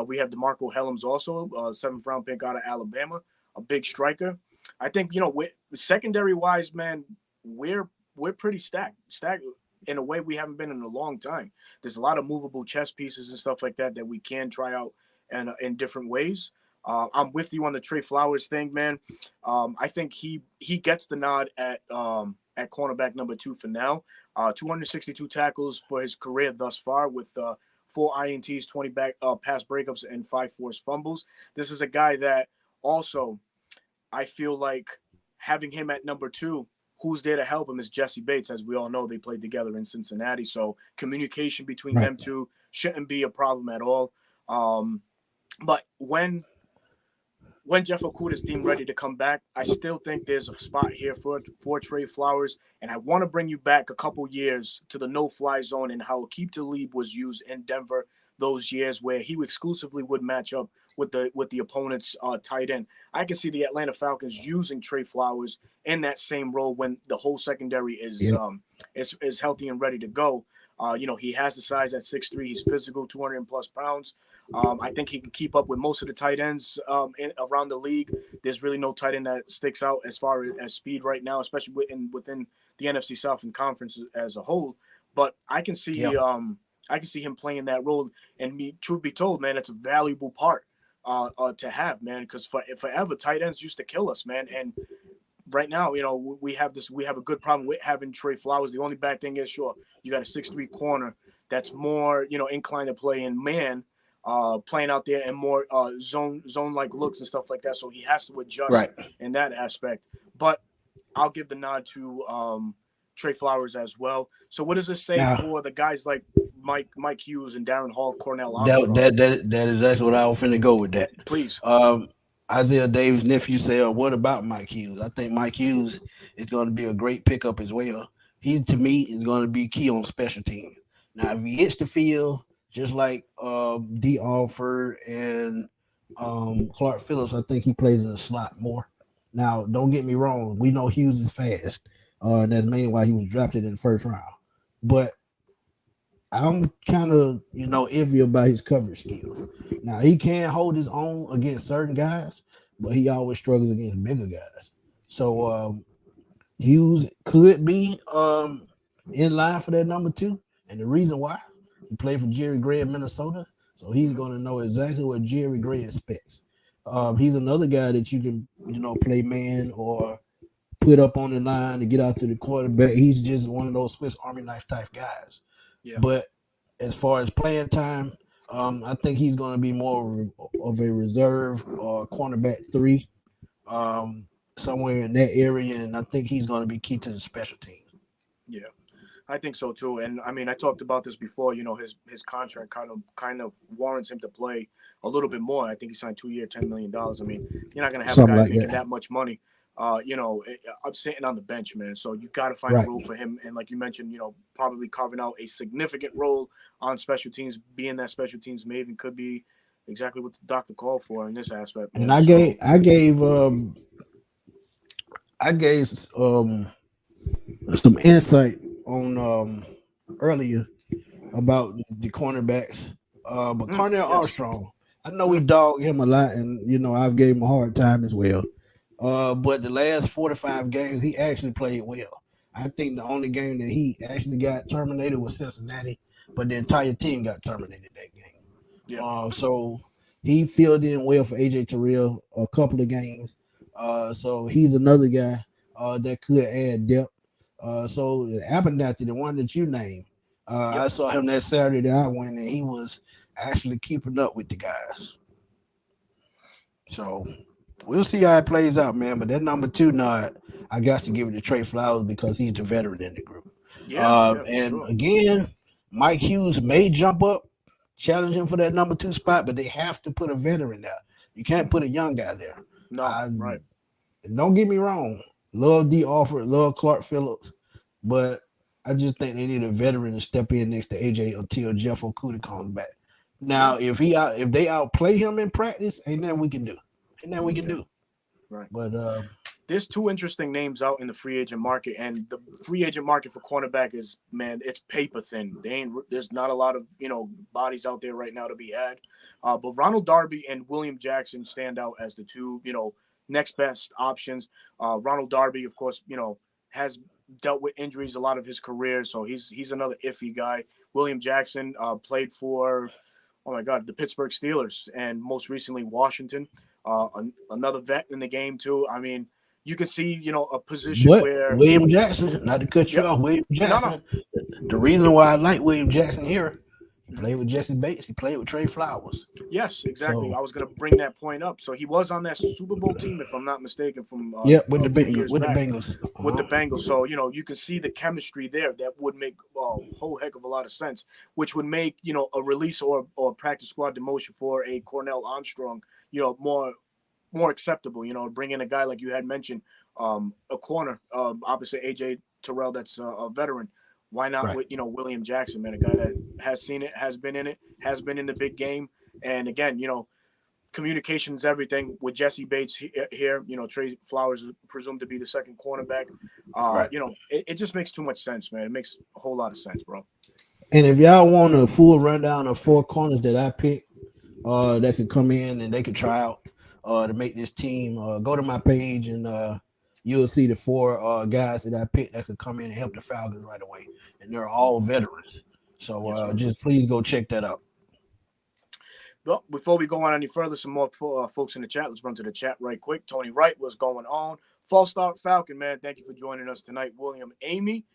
We have DeMarco Hellams also, 7th round pick out of Alabama, a big striker. I think, with secondary wise, man, we're pretty stacked in a way we haven't been in a long time. There's a lot of movable chess pieces and stuff like that we can try out and in different ways. I'm with you on the Trey Flowers thing, man. I think he gets the nod at cornerback number 2 for now. 262 tackles for his career thus far, with 4 INTs, 20 pass breakups, and 5 forced fumbles. This is a guy that also, I feel like, having him at number 2, who's there to help him is Jesse Bates. As we all know, they played together in Cincinnati, so communication between them two shouldn't be a problem at all. But when Jeff Okudah is deemed ready to come back, I still think there's a spot here for Trey Flowers. And I want to bring you back a couple years to the no-fly zone and how Aqib Talib was used in Denver those years, where he exclusively would match up with the opponent's tight end. I can see the Atlanta Falcons using Trey Flowers in that same role when the whole secondary is healthy and ready to go. He has the size at 6'3". He's physical, 200+ pounds. I think he can keep up with most of the tight ends around the league. There's really no tight end that sticks out as far as speed right now, especially within the NFC South and conference as a whole. But I can see him playing that role. And truth be told, man, it's a valuable part to have, man, because forever tight ends used to kill us, man. And right now, we have a good problem with having Trey Flowers. The only bad thing is, sure, you got a 6'3" corner that's more, inclined to play in man, playing out there and more zone-like looks and stuff like that. So he has to adjust in that aspect. But I'll give the nod to Trey Flowers as well. So what does this say for the guys like Mike Hughes and Darren Hall, Cornell Armstrong? That is actually what I was finna go with that. Please. Isaiah Davis' nephew said, what about Mike Hughes? I think Mike Hughes is going to be a great pickup as well. He, to me, is going to be key on special teams. Now, if he hits the field, just like D. Alford and Clark Phillips, I think he plays in the slot more. Now, don't get me wrong. We know Hughes is fast. And that's mainly why he was drafted in the first round. But I'm kind of, iffy about his coverage skills. Now, he can hold his own against certain guys, but he always struggles against bigger guys. So Hughes could be in line for that number 2. And the reason why, he played for Jerry Gray in Minnesota, so he's going to know exactly what Jerry Gray expects. He's another guy that you can, play man or put up on the line to get out to the quarterback. He's just one of those Swiss Army knife type guys. Yeah. But as far as playing time, I think he's going to be more of a reserve or cornerback 3, somewhere in that area, and I think he's going to be key to the special teams. Yeah, I think so too. And I mean, I talked about this before. His contract kind of warrants him to play a little bit more. I think he signed 2-year, $10 million. I mean, you're not going to have a guy making that much money. I'm sitting on the bench, man. So you got to find a role for him. And like you mentioned, probably carving out a significant role on special teams, being that special teams maven could be exactly what the doctor called for in this aspect. Man. And I gave some insight on earlier about the cornerbacks. But Cornell Armstrong, I know we dog him a lot, and I've gave him a hard time as well. But the last 45 games, he actually played well. I think the only game that he actually got terminated was Cincinnati, but the entire team got terminated that game. Yeah. So he filled in well for AJ Terrell a couple of games. So he's another guy that could add depth. So Abernathy, the one that you named, I saw him that Saturday that I went, and he was actually keeping up with the guys. So we'll see how it plays out, man. But that number 2 nod, I got to give it to Trey Flowers because he's the veteran in the group. Again, Mike Hughes may jump up, challenge him for that number 2 spot, but they have to put a veteran there. You can't put a young guy there. No, right. And don't get me wrong. Love D. Alford, love Clark Phillips, but I just think they need a veteran to step in next to AJ until Jeff Okudah comes back. Now, if they outplay him in practice, ain't nothing we can do. Right. But there's 2 interesting names out in the free agent market, and the free agent market for cornerback is, man, it's paper thin. There's not a lot of bodies out there right now to be had. But Ronald Darby and William Jackson stand out as the 2 next best options. Ronald Darby, of course, has dealt with injuries a lot of his career, so he's another iffy guy. William Jackson played for, oh my God, the Pittsburgh Steelers and most recently Washington. Another vet in the game too. I mean, you can see, a position But where, William Jackson, not to cut you yep, off, William no, no, Jackson, the reason why I like William Jackson here, he played with Jesse Bates, he played with Trey Flowers. yes, exactly. So I was gonna bring that point up. So he was on that Super Bowl team, if I'm not mistaken, from yep, with a the few Bengals, years back with the Uh-huh. Bengals. So you can see the chemistry there. That would make a whole heck of a lot of sense, which would make a release or practice squad demotion for a Cornell Armstrong, more acceptable. Bring in a guy like you had mentioned, a corner, opposite AJ Terrell, that's a veteran. Why not Right. with William Jackson, man, a guy that has seen it, has been in it, has been in the big game, and again, communication is everything. With Jesse Bates here, Trey Flowers is presumed to be the second cornerback. Right. It just makes too much sense, man. It makes a whole lot of sense, bro. And if y'all want a full rundown of 4 corners that I picked, that could come in and they could try out to make this team, go to my page and you'll see the 4 guys that I picked that could come in and help the Falcons right away. And they're all veterans. So Yes, sir. just please go check that out. Well, before we go on any further, some more folks in the chat. Let's run to the chat right quick. Tony Wright, what's going on? False start Falcon, man. Thank you for joining us tonight. William Amy.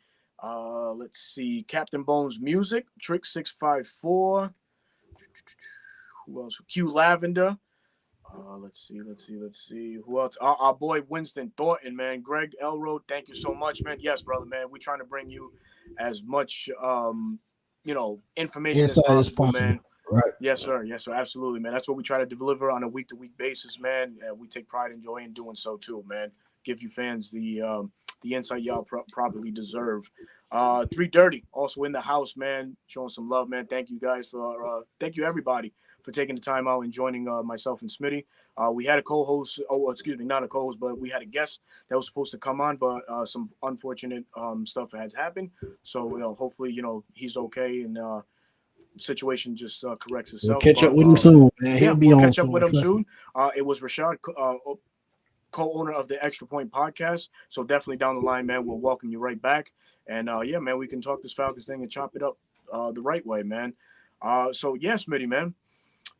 Let's see. Captain Bones Music. Trick 654. Who else? Q Lavender. Let's see. Who else? Our boy Winston Thornton, man. Greg Elroad, thank you so much, man. Yes, brother, man. We're trying to bring you as much, information Inside as possible, man. Right. Yes, sir. Yes, sir. Absolutely, man. That's what we try to deliver on a week-to-week basis, man. We take pride and joy in doing so too, man. Give you fans the insight y'all probably deserve. 3 Dirty also in the house, man. Showing some love, man. Thank you guys for thank you everybody for taking the time out and joining myself and Smitty. We had a co-host. Oh, excuse me, not a co-host, but we had a guest that was supposed to come on, but some unfortunate stuff had happened. So hopefully, he's okay and situation just corrects itself. We'll catch up with him soon, man. Yeah, He'll be we'll on catch up soon, with him trust me. soon. It was Rashad, co-owner of the Extra Point podcast. So definitely down the line, man, we'll welcome you right back. And yeah, man, we can talk this Falcons thing and chop it up the right way, man. So yeah, Smitty, man.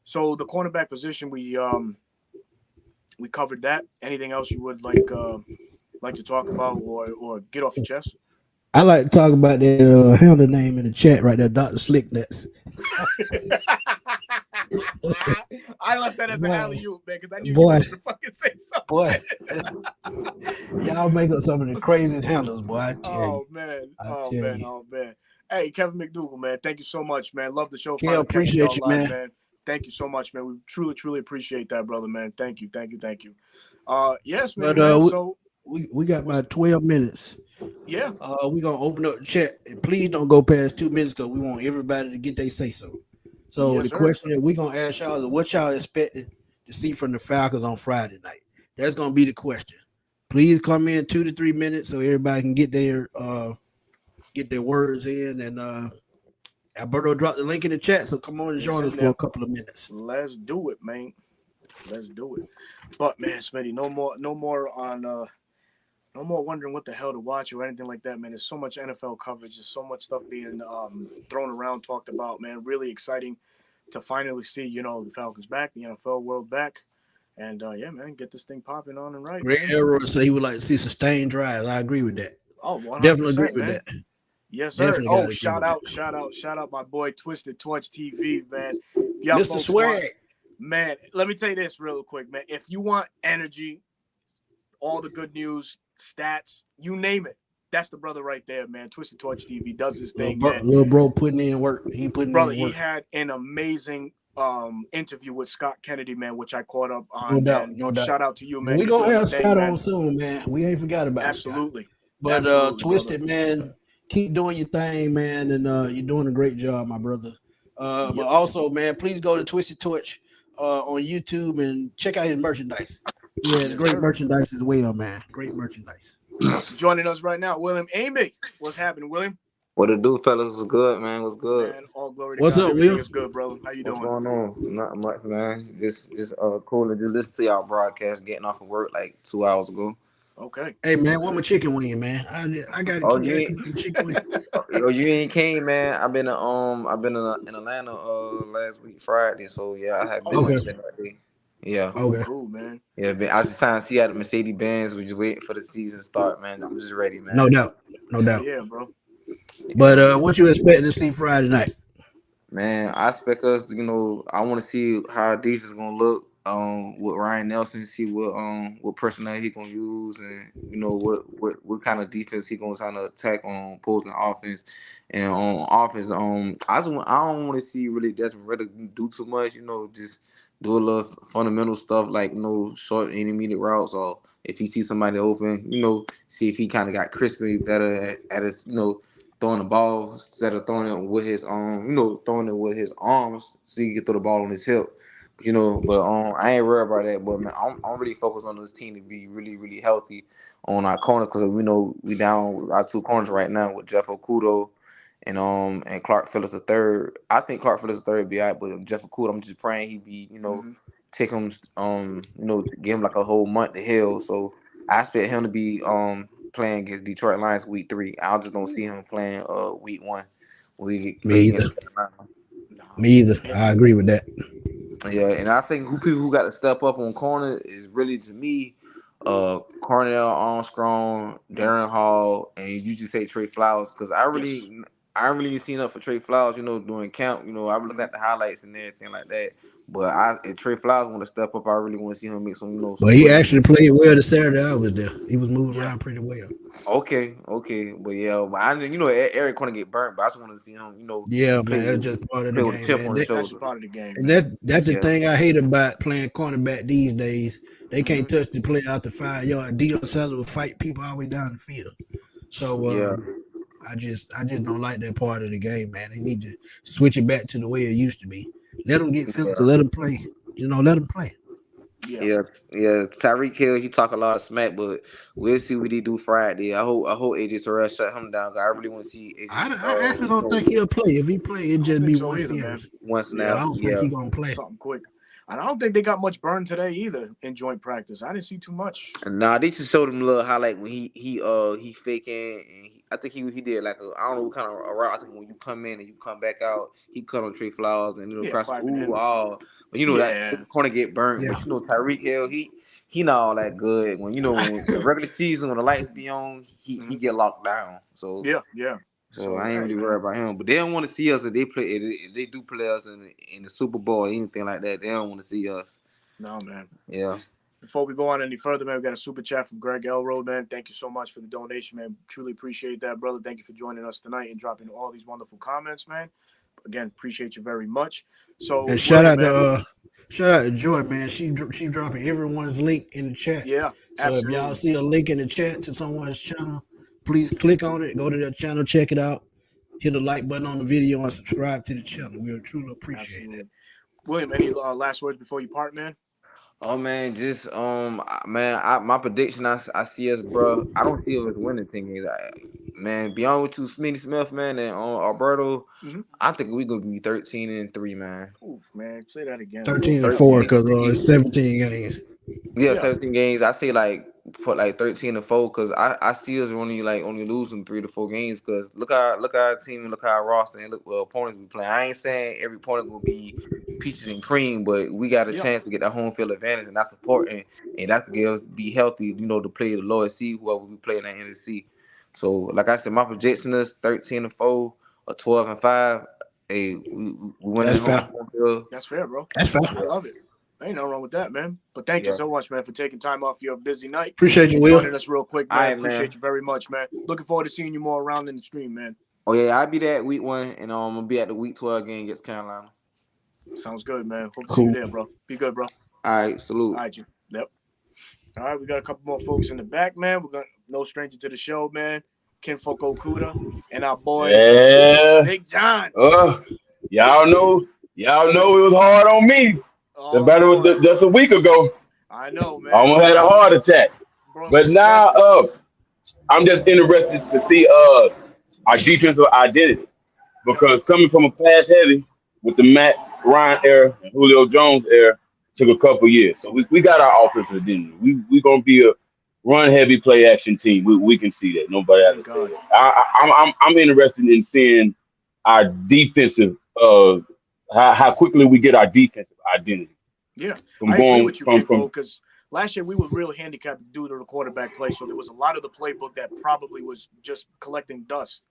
So the cornerback position, we covered that. Anything else you would like to talk about or get off your chest? I like to talk about that handle name in the chat right there, Dr. Slicknuts. I left that as an alley-oop, man, because I knew boy, you were going to fucking say something. Boy, y'all make up some of the craziest handles, boy. I tell Oh, you. man. Oh, Man. Hey, Kevin McDougal, man, thank you so much, man. Love the show. Kev, appreciate you, live, man. Thank you so much, man. We truly, truly appreciate that, brother, man. Thank you. Yes, man. So we got about 12 minutes. Yeah. We're gonna open up the chat, and please don't go past 2 minutes because we want everybody to get their say so. So Yes, the sir. question that we're gonna ask y'all is what y'all expected to see from the Falcons on Friday night. That's gonna be the question. Please come in 2 to 3 minutes so everybody can get their words in. And Berto dropped the link in the chat, so come on and join us for a couple of minutes. Let's do it, man. Let's do it. But man, Smitty, no more wondering what the hell to watch or anything like that, man. There's so much NFL coverage. There's so much stuff being thrown around, talked about, man. Really exciting to finally see, the Falcons back, the NFL world back. And, yeah, man, get this thing popping on and right. Greg Elroy said he would like to see sustained drives. I agree with that. Oh, 100%, definitely agree with man. that. Yes, sir. Oh, shout out my boy Twisted Torch TV, man. Y'all Mr. Swag. Man, let me tell you this real quick, man. If you want energy, all the good news, stats, you name it, that's the brother right there, man. Twisted Torch TV does his thing, man. Little bro putting in work. He had an amazing interview with Scott Kennedy, man, which I caught up on. No doubt. Shout out to you, man. We're gonna have Scott on soon, man. We ain't forgot about Absolutely. Scott. But Absolutely, Twisted, man, keep doing your thing, man, and you're doing a great job, my brother. But also, man, please go to Twisted Torch on YouTube and check out his merchandise. He has great merchandise as well, man. Great merchandise. Joining us right now, William Amy. What's happening, William? What it do, fellas? What's good, man? What's good? Man, all glory to What's God. up, Will? It's good, brother. How you doing? What's going on? Not much, man. Just cool to just listen to y'all broadcast. Getting off of work like 2 hours ago. Okay. Hey man, what my chicken wing, man? I gotta Oh, keep you asking ain't, about my chicken wing. you ain't came, man. I've been in Atlanta last week Friday, so yeah, I have been Oh, Okay, there that day. Yeah. cool, okay, cool, man. Yeah, man. I was just trying to see how the Mercedes Benz. We just waiting for the season to start, man. I'm just ready, no man. doubt, no Hell doubt. yeah, bro. But Yeah, what you expecting to see Friday night? man. I expect us. I want to see how our defense gonna look. With Ryan Nelson, see what personnel he gonna use, and what kind of defense he gonna try to attack on opposing offense, and on offense. I don't want to see really Desmond Ritter do too much. Just do a little fundamental stuff like short and intermediate routes, or if he sees somebody open, see if he kind of got crispy better at his throwing the ball instead of throwing it with his throwing it with his arms so he can throw the ball on his hip. But I ain't worried about that. But man, I'm really focused on this team to be really, really healthy on our corners because we know we down our two corners right now with Jeff Okudo and Clark Phillips the third. I think Clark Phillips the third be all right, but Jeff Okudo, I'm just praying he be Mm-hmm. take him to give him like a whole month to heal. So I expect him to be playing against Detroit Lions week 3. I just don't see him playing week 1 when we Me play either. against Carolina. Nah, Me either. man. I agree with that. Yeah, and I think people who got to step up on corner is really to me, Cornell Armstrong, Yep. Darren Hall, and you just say Trey Flowers because Yes. I really ain't seen up for Trey Flowers. During camp, I'm looking Mm-hmm. at the highlights and everything like that. But if Trey Flowers want to step up, I really want to see him make some some But he plays. actually played well the Saturday I was there. He was moving Yeah. around pretty well. Okay, but yeah, but I Eric gonna get burnt, but I just want to see him, Yeah, play man, that's just part of the play with a game, chip man. on his That's just shoulder. part of the game, And man. that's the Yeah, thing I hate about playing cornerback these days. They can't Mm-hmm. touch the play out the 5 yard. Deion Sanders will fight people all the way down the field. So yeah, I just don't like that part of the game, man. They need to switch it back to the way it used to be. Let them get physical. yeah. Let them play. Let them play. Yeah. Yeah, yeah. Tyreek Hill, he talk a lot of smack, but we'll see what he do Friday. I hope AJ Terrell shut him down. 'Cause I really want to see AJ. I actually don't think he'll play. If he play, it I don't just think be so one either, man. series. One But Yeah. snap. I don't think Yeah, he gonna play. Something quick. And I don't think they got much burn today either in joint practice. I didn't see too much. nah, they just showed him a little highlight when he faking, and I think he did like I don't know what kind of a route. I think when you come in and you come back out, he cut on Trey Flowers and Yeah, cross. 5 and Ooh, in. oh, but that Yeah. corner get burnt. Yeah. But Tyreek Hill, he not all that good. When the regular season when the lights be on, he Mm-hmm. get locked down. So. Yeah, yeah. So So I ain't hey, really man. worried about him. But they don't want to see us if they play. If they do play us in the Super Bowl or anything like that, they don't want to see us. No, man. Yeah. Before we go on any further, man, we got a super chat from Greg Elroad, man. Thank you so much for the donation, man. Truly appreciate that, brother. Thank you for joining us tonight and dropping all these wonderful comments, man. Again, appreciate you very much. So, And William, man. shout out to Joy, man. She dropping everyone's link in the chat. Yeah, So if y'all absolutely. see a link in the chat to someone's channel, please click on it. Go to their channel, check it out. Hit the like button on the video and subscribe to the channel. We truly appreciate Absolutely. it. William, any last words before you part, man? Oh man, just my prediction. I see us, bro. I don't see us winning things. Man, beyond with you, Smitty Smith, man, and Alberto, Mm-hmm. I think we gonna be 13-3, man. Oof, man. Say that again. 13-4 13. because it's 17 games. Yeah, Yeah. 17 games. I say put 13-4 because I see us only losing 3 to 4 games because look at our team and look how our roster and look what opponents we playing. I ain't saying every opponent will be peaches and cream, but we got a Yeah. chance to get that home field advantage, and that's important. And that's to give us be healthy, to play the lowest seed, whoever we play in that NFC. So, like I said, my projection is 13-4 or 12-5. Hey, we winning That's the fair. home field. That's fair, bro. That's fair. I love it. Ain't no wrong with that, man. But thank you Yeah. so much, man, for taking time off your busy night. Appreciate you, And Will. joining us real quick, All man. right, Appreciate man. you very much, man. Looking forward to seeing you more around in the stream, man. Oh yeah, I'll be there at week 1, and I'm gonna be at the week 12 game against Carolina. Sounds good, man. Hope to see you Cool. there, bro. Be good, bro. All right, salute. All right, you. Yep. All right, we got a couple more folks in the back, man. We're gonna no stranger to the show, man. Kinfolk Okuda and our boy Yeah. Big John. Y'all know it was hard on me. The Oh better Lord, just a week ago. I know, I man. almost had a heart attack. Bro, But now stressing. I'm just interested to see our defensive identity. Yep. Because coming from a pass heavy with the Matt Ryan era and Julio Jones era took a couple years. So we got our offensive identity. We gonna be run heavy play action team. We can see that. Nobody has to say that. I'm interested in seeing our defensive how quickly we get our defensive identity. Yeah, from I agree going with you, from because last year we were real handicapped due to the quarterback play. So there was a lot of the playbook that probably was just collecting dust.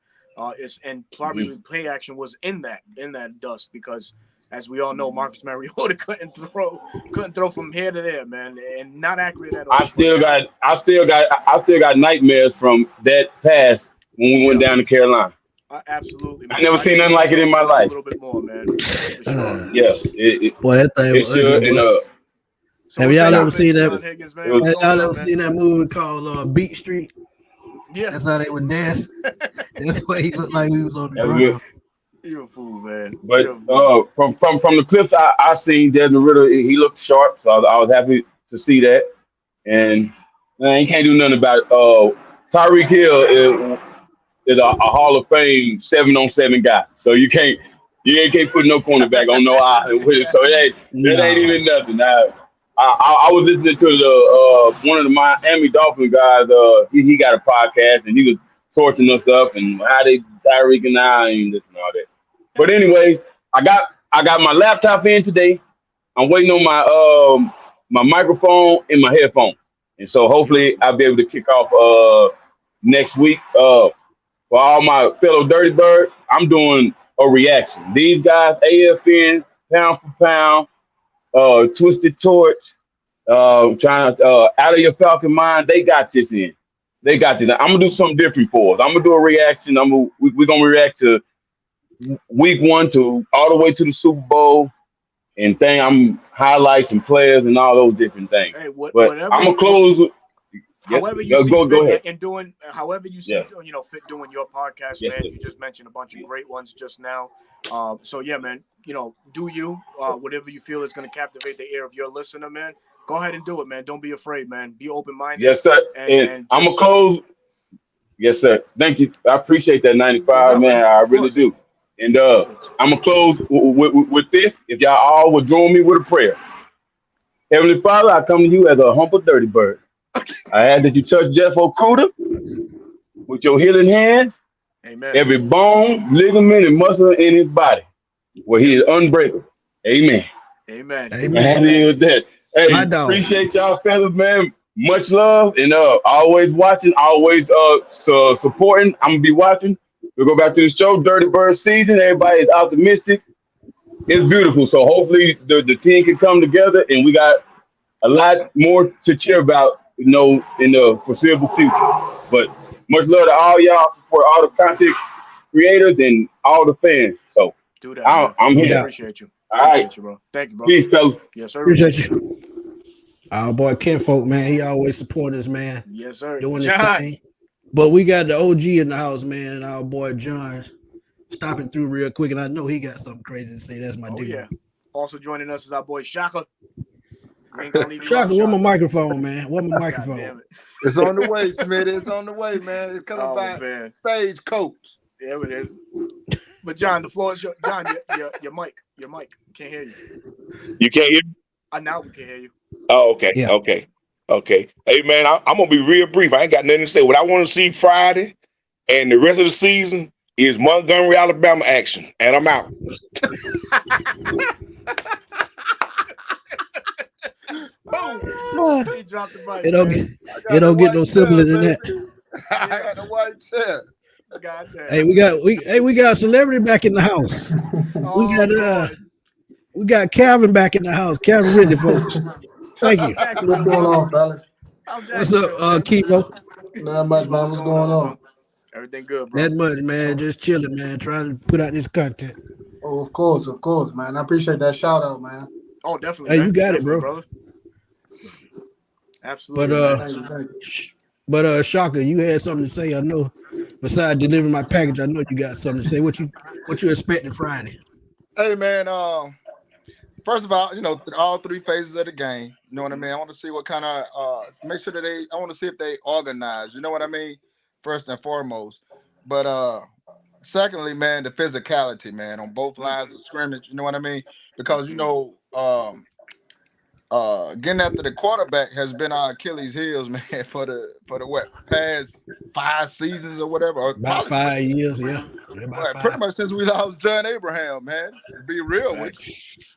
And probably play action was in that dust because, as we all know, Marcus Mariota couldn't throw from here to there, man, and not accurate at all. I still got nightmares from that pass when we went down to Carolina. Absolutely, man. I never seen nothing like it in my life. A little bit more, man. For sure. Yeah, boy, that thing was ugly. So have y'all ever seen that? Higgins, have y'all ever seen that movie called Beat Street? Yeah, that's how they would dance. That's what he looked like. He was on the ground. You're a fool, man. But from the clips I seen, Desmond Ritter, he looked sharp, so I was happy to see that. And man, you can't do nothing about it. Tyreek Hill is a Hall of Fame 7-on-7 guy, so you can't put no cornerback on no island with it. So that ain't even nothing. I was listening to the one of the Miami Dolphins guys. He got a podcast and he was torching us up and how they Tyreek and I and this and all that. But anyways, I got my laptop in today. I'm waiting on my microphone and my headphone, and so hopefully I'll be able to kick off next week. For all my fellow Dirty Birds, I'm doing a reaction. These guys, AFN, Pound for Pound, Twisted Torch, trying out of your Falcon mind. They got this in. They got this. I'm gonna do something different for us. I'm gonna do a reaction. We're gonna react to week 1 to all the way to the Super Bowl, and I'm highlights and players and all those different things. Hey, but I'm gonna close. However you see fit, go ahead. And doing, however you see, fit doing your podcast, man. Sir. You just mentioned a bunch of great ones just now. So yeah, man. Do you whatever you feel is going to captivate the ear of your listener, man. Go ahead and do it, man. Don't be afraid, man. Be open-minded. Yes, sir. And I'm gonna close. Yes, sir. Thank you. I appreciate that 95, man. I really do. And I'm gonna close with this. If y'all all would join me with a prayer. Heavenly Father, I come to you as a humble dirty bird. I ask that you touch Jeff Okuda with your healing hands. Amen. Every bone, ligament, and muscle in his body, where he is unbreakable. Amen. Amen. Amen. Hey, appreciate y'all, fellas, man. Much love, and always watching, always supporting. I'm gonna be watching. We'll go back to the show. Dirty Bird season. Everybody is optimistic. It's beautiful. So hopefully the team can come together, and we got a lot more to cheer about, in the foreseeable future. But much love to all y'all. Support all the content creators and all the fans. So do that. I'm here. I appreciate you. All right, you, bro. Thank you, bro. Peace, fellas. Yes, sir. Appreciate you. Our boy Kinfolk, man, he always support us, man. Yes, sir. Doing this thing. But we got the OG in the house, man, and our boy John stopping through real quick, and I know he got something crazy to say. That's my dude. Yeah. Also joining us is our boy Shaka. Shaka, where my microphone, man? Where my microphone? It's on the way, Smitty. It's on the way, man. It's coming by Stagecoach. There it is. But John, the floor is your John. Your mic. Can't hear you. You can't hear me? Now we can hear you. Oh, okay. Yeah. Okay. Hey, man, I'm going to be real brief. I ain't got nothing to say. What I want to see Friday and the rest of the season is Montgomery, Alabama action. And I'm out. Boom. He dropped the mic. It don't get no simpler than that. I got the white chair. Hey, we got celebrity back in the house. We got Calvin back in the house. Calvin Ridley, folks. Thank you. What's going on, fellas? What's up, Kivo? Not much, man. What's going on? Everything good, bro. That much, man. Just chilling, man. Trying to put out this content. Oh, of course, man. I appreciate that shout out, man. Oh, definitely. Hey, man. you got definitely, it, bro. Brother. Absolutely. But Shaka, you had something to say. I know. Besides delivering my package, I know you got something to say. What you expecting Friday? Hey, man. First of all, all 3 phases of the game. You know what I mean? I want to see what kind of make sure that I want to see if they organize. You know what I mean? First and foremost. But secondly, man, the physicality, man, on both lines of scrimmage. You know what I mean? Because getting after the quarterback has been our Achilles heels, man, for the what past 5 seasons or whatever, or About probably 5 years, yeah. About pretty 5. much since we lost John Abraham, man. To be real with you.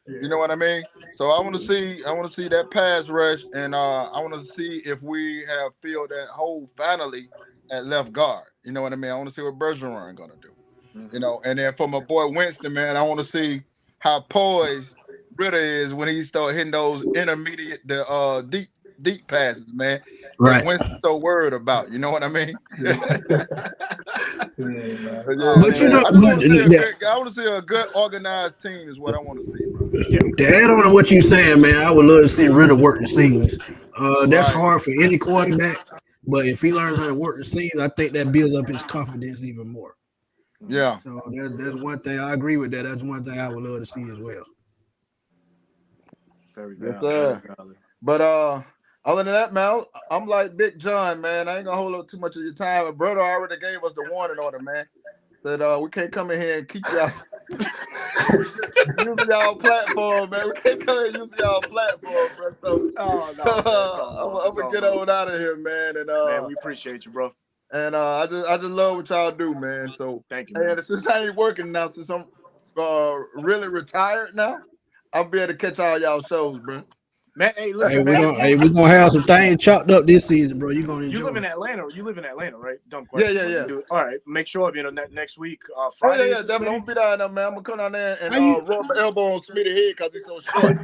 Yeah. You know what I mean? So I want to see that pass rush, and I want to see if we have filled that hole finally at left guard. You know what I mean? I want to see what Bergeron gonna do. You know, and then for my boy Winston, man, I want to see how poised Ritter is when he start hitting those intermediate, the deep passes, man. That Right. Winston's so worried about. You know what I mean? Yeah, man. But Oh, yeah, But you man. know, I just want but to see a good. I want to see a good organized team is what I want to see, bro. to add on to what you're saying, man, I would love to see Ritter work the seams. That's Right. hard for any quarterback, but if he learns how to work the seams, I think that builds up his confidence even more. Yeah. So that's one thing. I agree with that. That's one thing I would love to see as well. Very Yes, valid. sir. Very valid. But other than that, man, I'm like Big John, man. I ain't gonna hold up too much of your time. But Berto already gave us the warning order, man. That we can't come in here and keep y'all using y'all platform, man. We can't come in and use y'all platform, bro. So Oh no, man, it's all love. I'm gonna get on out of here, man. And Man, we appreciate you, bro. and I just love what y'all do, man. So Thank you, man. and since I ain't working now, since I'm really retired now, I'll be able to catch all y'all shows, bro. Man, hey, Hey, listen, we're man. gonna have some things chopped up this season, bro. You're gonna enjoy. You live in it. Atlanta. You live in Atlanta, right? Dumb question. Yeah. You do. All right. Make sure next week, Oh Friday. yeah, definitely. I'm gonna be down there, man. I'm gonna come down there and How you- rub my elbow on Smitty's head because he's so short.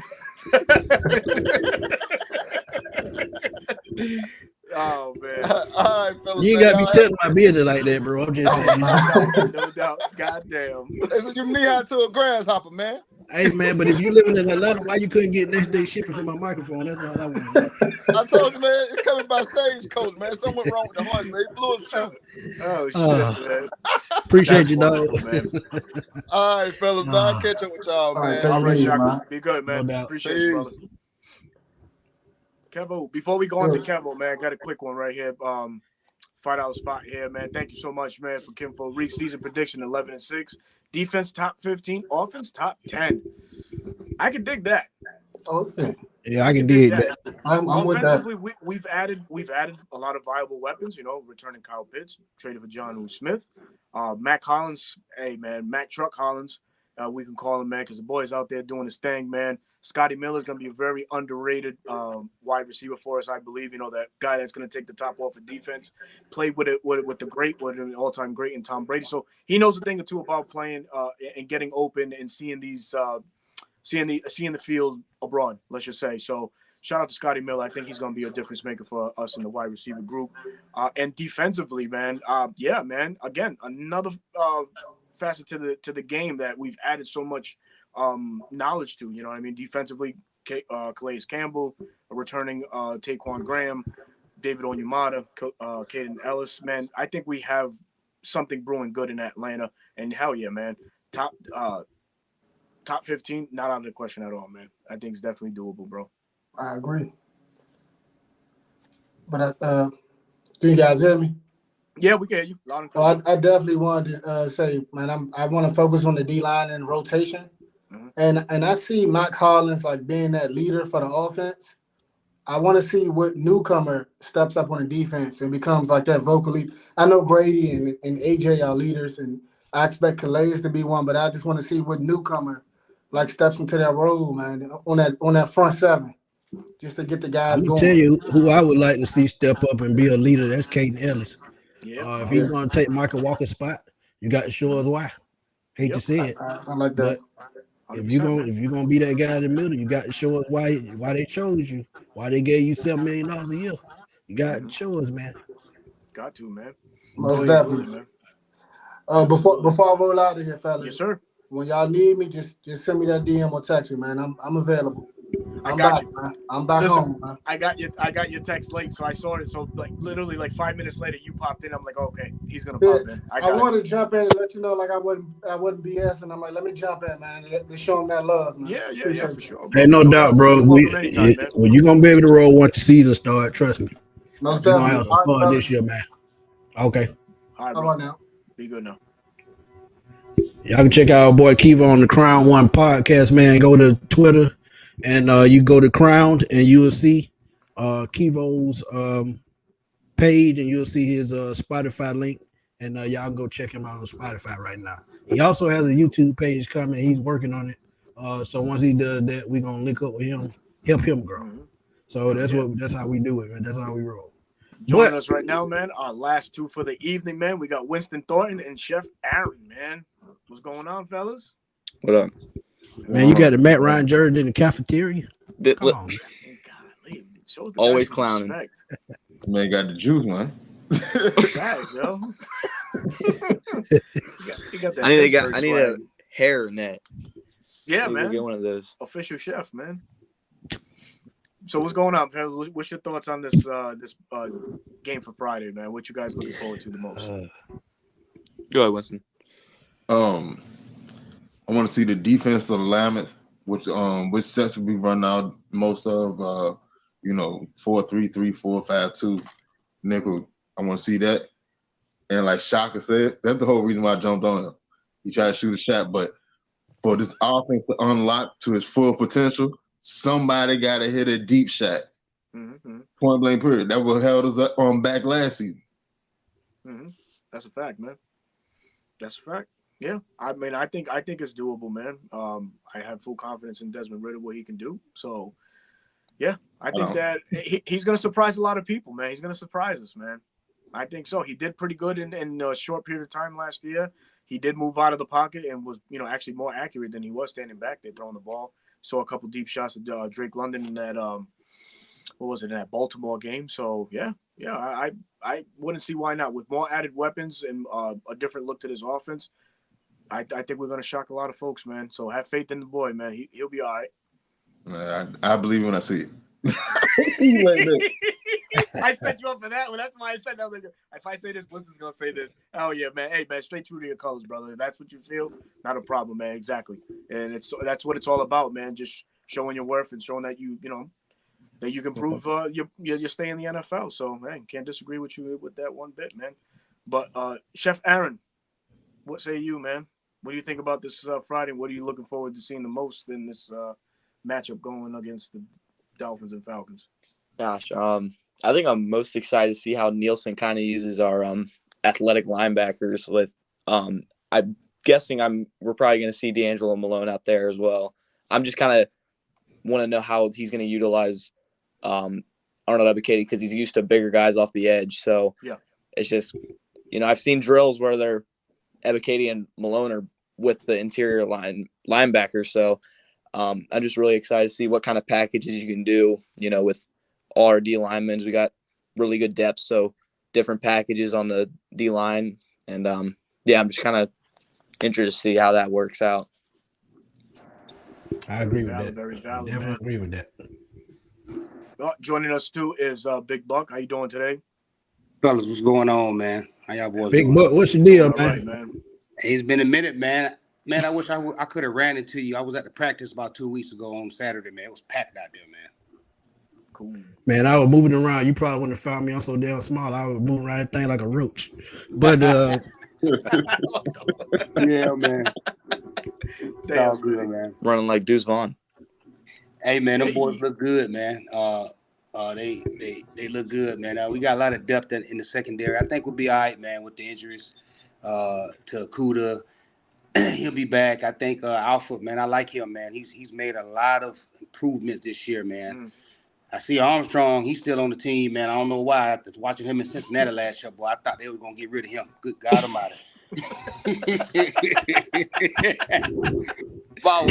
Oh man. All right, fellas. You ain't man, gotta be y'all touching my beard like that, bro. I'm just saying. No doubt. Goddamn. They said you knee high to a grasshopper, man. Hey man, but if you living in Atlanta, why you couldn't get next day shipping from my microphone? That's all I want to know. I told you, man, it's coming by stagecoach, man. Something went wrong with the horse, man. He blew his chute. Oh shit, man. Appreciate That's you, dog. wonderful, man. All right, fellas, man. I'll catch up with y'all, All right, man. take All it right, easy, Shaka. man. Be good, man. No doubt. Appreciate you, brother. Peace. Kevo, before we go on to Kevo, man, got a quick one right here. $5 spot here, man. Thank you so much, man, for Kim for Reek season prediction 11-6. Defense top 15, offense top 10. I can dig that. Okay. Yeah, I can dig that. I'm with that. Offensively, we've added a lot of viable weapons. You know, returning Kyle Pitts, traded for John Smith, Mac Hollins. Hey man, Mac Truck Hollins. We can call him, man, because the boy's out there doing his thing, man. Scotty Miller's going to be a very underrated wide receiver for us, I believe. You know, that guy that's going to take the top off of defense, played with an all-time great in Tom Brady. So he knows a thing or two about playing and getting open and seeing these seeing the field abroad, let's just say. So shout out to Scotty Miller. I think he's going to be a difference maker for us in the wide receiver group. And defensively, man, yeah, man, again, another facet to the game that we've added so much knowledge to. You know what I mean? Defensively, Calais Campbell, returning Taquan Graham, David Onyemata, Caden Ellis. Man, I think we have something brewing good in Atlanta. And hell yeah, man, top 15, not out of the question at all, man. I think it's definitely doable, bro. I agree. But can you guys hear me? Yeah, we get you. Loud and clear. I definitely wanted to say, man, I want to focus on the D line and rotation, and I see Mike Hollins like being that leader for the offense. I want to see what newcomer steps up on the defense and becomes like that vocal lead. I know Grady and AJ are leaders, and I expect Calais to be one, but I just want to see what newcomer like steps into that role, man, on that front seven, just to get the guys I'm gonna going. tell you who I would like to see step up and be a leader. That's Caden Ellis. Yeah. If he's going to take Michael Walker's spot, you got to show us why. Hate to say it, I like that. but if you're gonna be that guy in the middle, you got to show us why they chose you, why they gave you $7 million a year. You got to show us, man. Got to, man. Most definitely. Man. Before I roll out of here, fellas. Yes, sir. When y'all need me, just send me that DM or text me, man. I'm available. I got you. Man. I'm back home, man. I got your text late, so I saw it. So like literally like 5 minutes later, you popped in. I'm like, okay, he's gonna pop in. I wanted to jump in and let you know, like I wouldn't BS, I'm like, let me jump in, man. Let's show them that love, man. Yeah, for sure. Hey, no doubt, bro. Well, you're gonna be able to roll once the season starts. Trust me. Most You're definitely. gonna have some fun this year, man. Okay. All right, now. Be good now. Y'all can check out our boy Kiva on the Crown One podcast, man. Go to Twitter And you go to Crowned, and you will see Kivo's page, and you'll see his Spotify link. And y'all can go check him out on Spotify right now. He also has a YouTube page coming. He's working on it. So once he does that, we're gonna link up with him, help him grow. So that's how we do it, man. That's how we roll. Joining us right now, man. Our last two for the evening, man. We got Winston Thornton and Chef Aaron, man. What's going on, fellas? What up? Man, you got the Matt Ryan jersey in the cafeteria. Come on, man. Golly, show the Always guys some clowning. respect. Man got the juice, man. Right, yo. You got that I need Pittsburgh a swag. hair net. Yeah, Maybe man. Get one of those. Official chef, man. So what's going on, fellas? What's your thoughts on this game for Friday, man? What you guys looking forward to the most? Go ahead, Winston. I want to see the defensive alignments, which sets will be run out most of. 4-3-3, 4-5-2, nickel. I want to see that. And like Shaka said, that's the whole reason why I jumped on him. He tried to shoot a shot, but for this offense to unlock to its full potential, somebody got to hit a deep shot. Point blank period. That what held us up on back last season. That's a fact, man. That's a fact. Yeah, I mean, I think it's doable, man. I have full confidence in Desmond Ridder, what he can do. So, yeah, I think that he's going to surprise a lot of people, man. He's going to surprise us, man. I think so. He did pretty good in a short period of time last year. He did move out of the pocket and was, actually more accurate than he was standing back there throwing the ball. Saw a couple deep shots of Drake London in that in that Baltimore game. So yeah, I wouldn't see why not. With more added weapons and a different look to this offense, I think we're gonna shock a lot of folks, man. So have faith in the boy, man. He'll be all right. I believe when I see it. I set you up for that one. That's why I said that. If I say this, Winston's gonna say this. Oh yeah, man. Hey man, straight true to your colors, brother. If that's what you feel, not a problem, man. Exactly. And that's what it's all about, man. Just showing your worth and showing that that you can prove you stay in the NFL. So man, can't disagree with you with that one bit, man. But Chef Aaron, what say you, man? What do you think about this Friday? What are you looking forward to seeing the most in this matchup going against the Dolphins and Falcons? Gosh, I think I'm most excited to see how Nielsen kind of uses our athletic linebackers. With I'm guessing we're probably going to see D'Angelo Malone out there as well. I'm just kind of want to know how he's going to utilize Arnold Ebiketie, because he's used to bigger guys off the edge. So yeah, it's just I've seen drills where they're Ebiketie and Malone are with the interior linebackers. So I'm just really excited to see what kind of packages you can do, with all our D linemen. We got really good depth, so different packages on the D line. And I'm just kind of interested to see how that works out. I agree with that. Very valid. Definitely agree with that. Well, joining us too is Big Buck. How you doing today? Fellas, what's going on, man? How y'all boys Big doing? Buck, what's your deal, man? Right, man? It's been a minute, man. Man, I wish I could have ran into you. I was at the practice about 2 weeks ago on Saturday, man. It was packed out there, man. Cool. Man, I was moving around. You probably wouldn't have found me. I'm so damn small. I was moving around that thing like a roach. But yeah, man. Damn good, man. Running like Deuce Vaughn. Hey, man, them boys look good, man. They look good, man. We got a lot of depth in the secondary. I think we'll be all right, man, with the injuries to Okudah. He'll be back. I think Alfred, man, I like him, man. He's made a lot of improvements this year, man. I see Armstrong. He's still on the team, man. I don't know why. After watching him in Cincinnati last year, boy, I thought they were going to get rid of him. Good God Almighty. But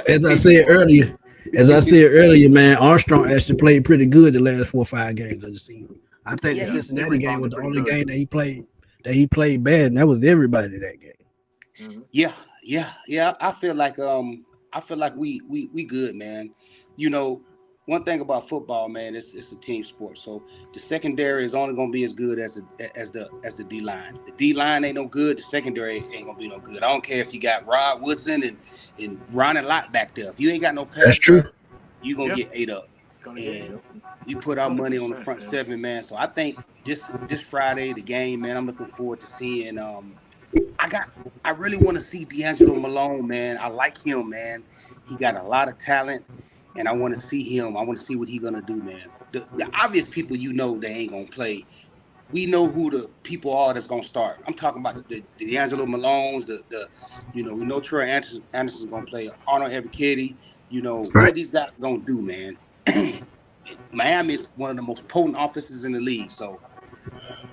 as I said earlier, man, Armstrong actually played pretty good the last 4 or 5 games of the season. I think the Cincinnati game was the only game that he played bad, and that was everybody that game. Yeah. I feel like we good, man. One thing about football, man, it's a team sport. So the secondary is only gonna be as good as the D line. If the D line ain't no good, the secondary ain't gonna be no good. I don't care if you got Rod Woodson and Ronnie Lott back there. If you ain't got no pass, that's true. You gonna get ate up. And we put our money on the front seven, man. So I think this Friday, the game, man, I'm looking forward to seeing I really want to see D'Angelo Malone, man. I like him, man. He got a lot of talent, and I want to see him. I want to see what he's gonna do, man. The obvious people, they ain't gonna play. We know who the people are that's gonna start. I'm talking about the D'Angelo Malones, we know Troy Anderson's gonna play, Arnold Ebiketie. What these guys gonna do, man? Miami is one of the most potent offenses in the league. So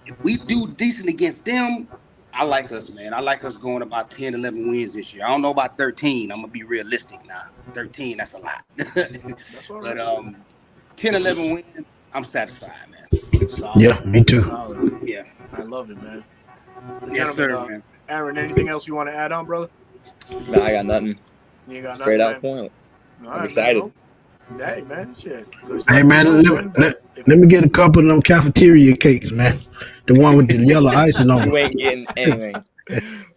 if we do decent against them, I like us, man. I like us going about 10, 11 wins this year. I don't know about 13. I'm gonna be realistic now. 13, that's a lot. That's all right. But 10, 11 wins, I'm satisfied, man. Solid. Yeah, me too. Solid. Yeah, I love it, man. Yes, sir, man. Aaron, anything else you want to add on, brother? No, I got nothing. You got straight nothing, out point. I'm excited. Hey, man, shit. Hey, man, let me get a couple of them cafeteria cakes, man. The one with the yellow icing on it. You ain't getting anything.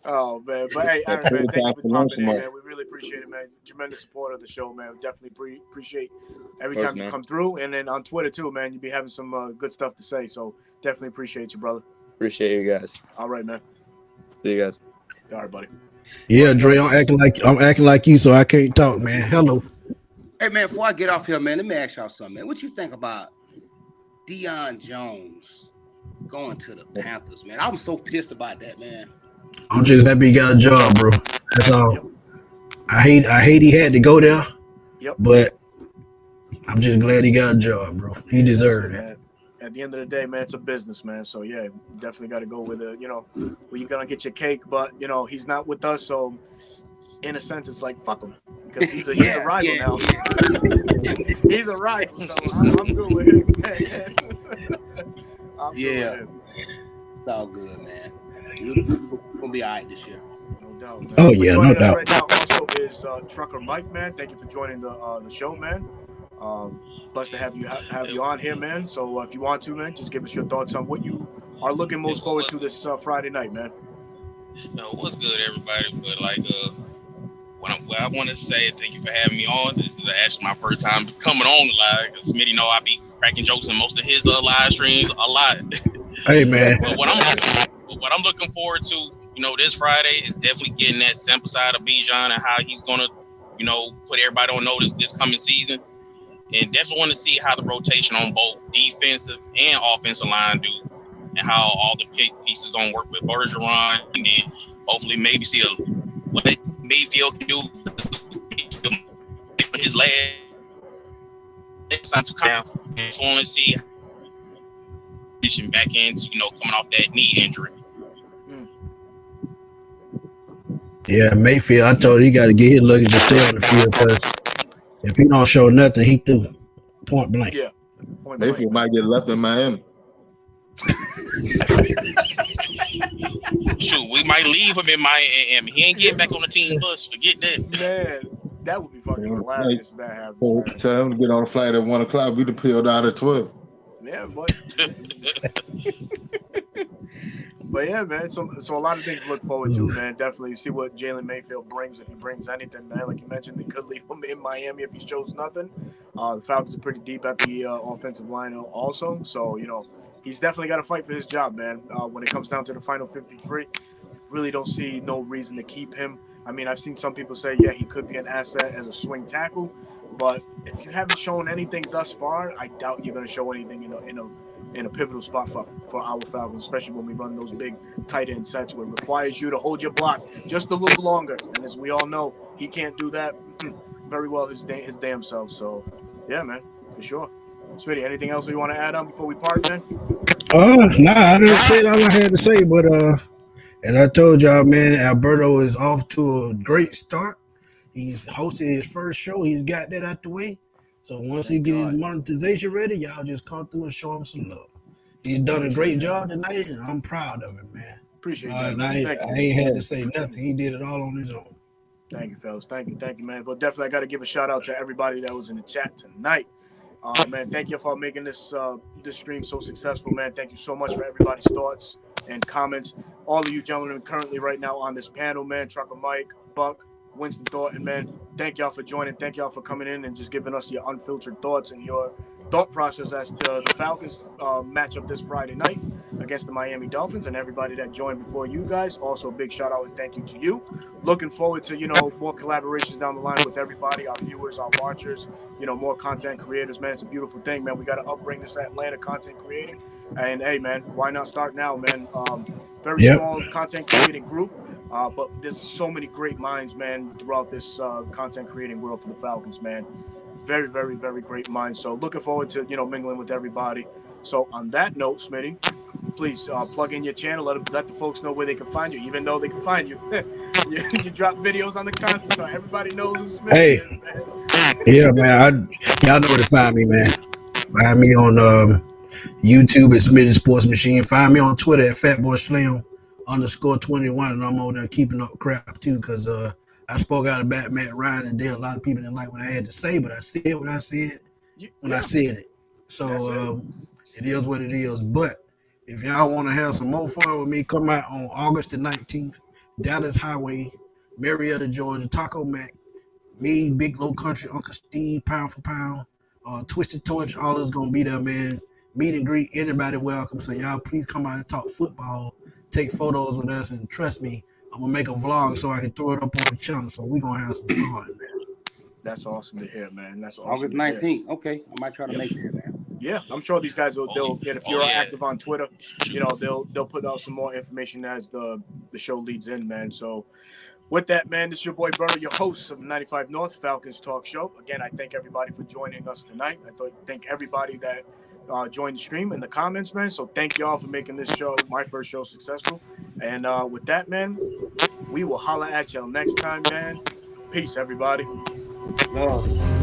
Oh, man. But, hey, Aaron, man, thank you for popping in, man. We really appreciate it, man. Tremendous support of the show, man. We definitely appreciate every time you come through. And then on Twitter, too, man, you be having some good stuff to say. So definitely appreciate you, brother. Appreciate you guys. All right, man. See you guys. All right, buddy. Yeah, Dre, I'm acting like you, so I can't talk, man. Hello. Hey, man, before I get off here, man, let me ask y'all something, man. What you think about Deion Jones going to the Panthers, man? I was so pissed about that, man. I'm just happy he got a job, bro. That's all. Yep. I hate he had to go there. Yep. But I'm just glad he got a job, bro. He deserved it. At the end of the day, man, it's a business, man. So yeah, definitely got to go with it. Well, you're gonna get your cake, but he's not with us, so in a sense, it's like fuck him because he's a rival now. He's a rival, so I'm good with him. I'm good with him. It's all good, man. We're gonna be all right this year. No doubt, man. Oh yeah, no doubt. Right now also is Trucker Mike, man. Thank you for joining the show, man. Blessed to have you on here, man. So if you want to, man, just give us your thoughts on what you are looking most forward to this Friday night, man. What's good, everybody? But what I want to say, thank you for having me on. This is actually my first time coming on the live. Because Smitty I be cracking jokes in most of his live streams a lot. Hey, man. But what I'm looking forward to, this Friday is definitely getting that sample side of Bijan and how he's gonna, put everybody on notice this coming season. And definitely want to see how the rotation on both defensive and offensive line do, and how all the pieces gonna work with Bergeron, and then hopefully maybe see what Mayfield can do his last time to come. And want to see back into coming off that knee injury. Yeah, Mayfield. I told him he got to get his luggage to stay on the field because if he don't show nothing, he threw point blank. Yeah, Mayfield might get left in Miami. Shoot, we might leave him in Miami. He ain't getting back on the team bus. Forget that. Man, that would be fucking hilarious if that happened. Tell him to get on the flight at 1 o'clock. We'd have peeled out at 12. Yeah, but but yeah, man. So a lot of things to look forward to, man. Definitely see what Jalen Mayfield brings. If he brings anything, man, like you mentioned, they could leave him in Miami if he shows nothing. The Falcons are pretty deep at the offensive line also, so he's definitely got to fight for his job, man. When it comes down to the final 53, really don't see no reason to keep him. I mean, I've seen some people say, yeah, he could be an asset as a swing tackle, but if you haven't shown anything thus far, I doubt you're going to show anything in a pivotal spot for our Falcons, especially when we run those big tight end sets where it requires you to hold your block just a little longer. And as we all know, he can't do that very well his damn self. So, yeah, man, for sure. Smitty, anything else you want to add on before we part, man? Nah, I didn't say all I had to say, but as I told y'all, man, Alberto is off to a great start. He's hosted his first show. He's got that out the way. So once he gets his monetization ready, y'all just come through and show him some love. He's done a great job tonight, and I'm proud of him, man. Appreciate that. I ain't had to say nothing. He did it all on his own. Thank you, fellas. Thank you, man. But definitely, I got to give a shout out to everybody that was in the chat tonight. Man, thank you for making this stream so successful, man. Thank you so much for everybody's thoughts and comments. All of you gentlemen currently right now on this panel, man, Trucker Mike, Buck, Winston Thornton, man, thank y'all for joining. Thank y'all for coming in and just giving us your unfiltered thoughts and your thought process as to the Falcons matchup this Friday night. against the Miami Dolphins, and everybody that joined before you guys. Also, a big shout out and thank you to you. Looking forward to, more collaborations down the line with everybody, our viewers, our watchers, more content creators, man. It's a beautiful thing, man. We got to upbring this Atlanta content creating. And hey, man, why not start now, man? Very Yep. small content creating group. But there's so many great minds, man, throughout this content creating world for the Falcons, man. Very, very, very great minds. So looking forward to, mingling with everybody. So on that note, Smitty, please plug in your channel. Let the folks know where they can find you, even though they can find you. you drop videos on the constant, so everybody knows who Smitty Hey, is, man. yeah, man. Y'all know where to find me, man. Find me on YouTube at Smitty Sports Machine. Find me on Twitter at FatBoySlam_21, and I'm on there keeping up crap too, because I spoke out about Matt Ryan today. A lot of people didn't like what I had to say, but I said what I said when I said it. So it is what it is. But if y'all want to have some more fun with me, come out on August the 19th, Dallas Highway, Marietta, Georgia, Taco Mac, me, Big Low Country, Uncle Steve, Pound for Pound, Twisted Torch, all is going to be there, man. Meet and greet, anybody welcome. So y'all please come out and talk football, take photos with us, and trust me, I'm going to make a vlog so I can throw it up on the channel. So we're going to have some fun, man. That's awesome to hear, man. That's awesome. August 19th. Okay, I might try to make that, man. Yeah, I'm sure these guys will. If you're active on Twitter, they'll put out some more information as the show leads in, man. So with that, man, this is your boy Berto, your host of the 95 North Falcons Talk Show. Again, I thank everybody for joining us tonight. Thank everybody that joined the stream in the comments, man. So thank y'all for making this show, my first show, successful. And with that, man, we will holla at y'all next time, man. Peace, everybody. Love.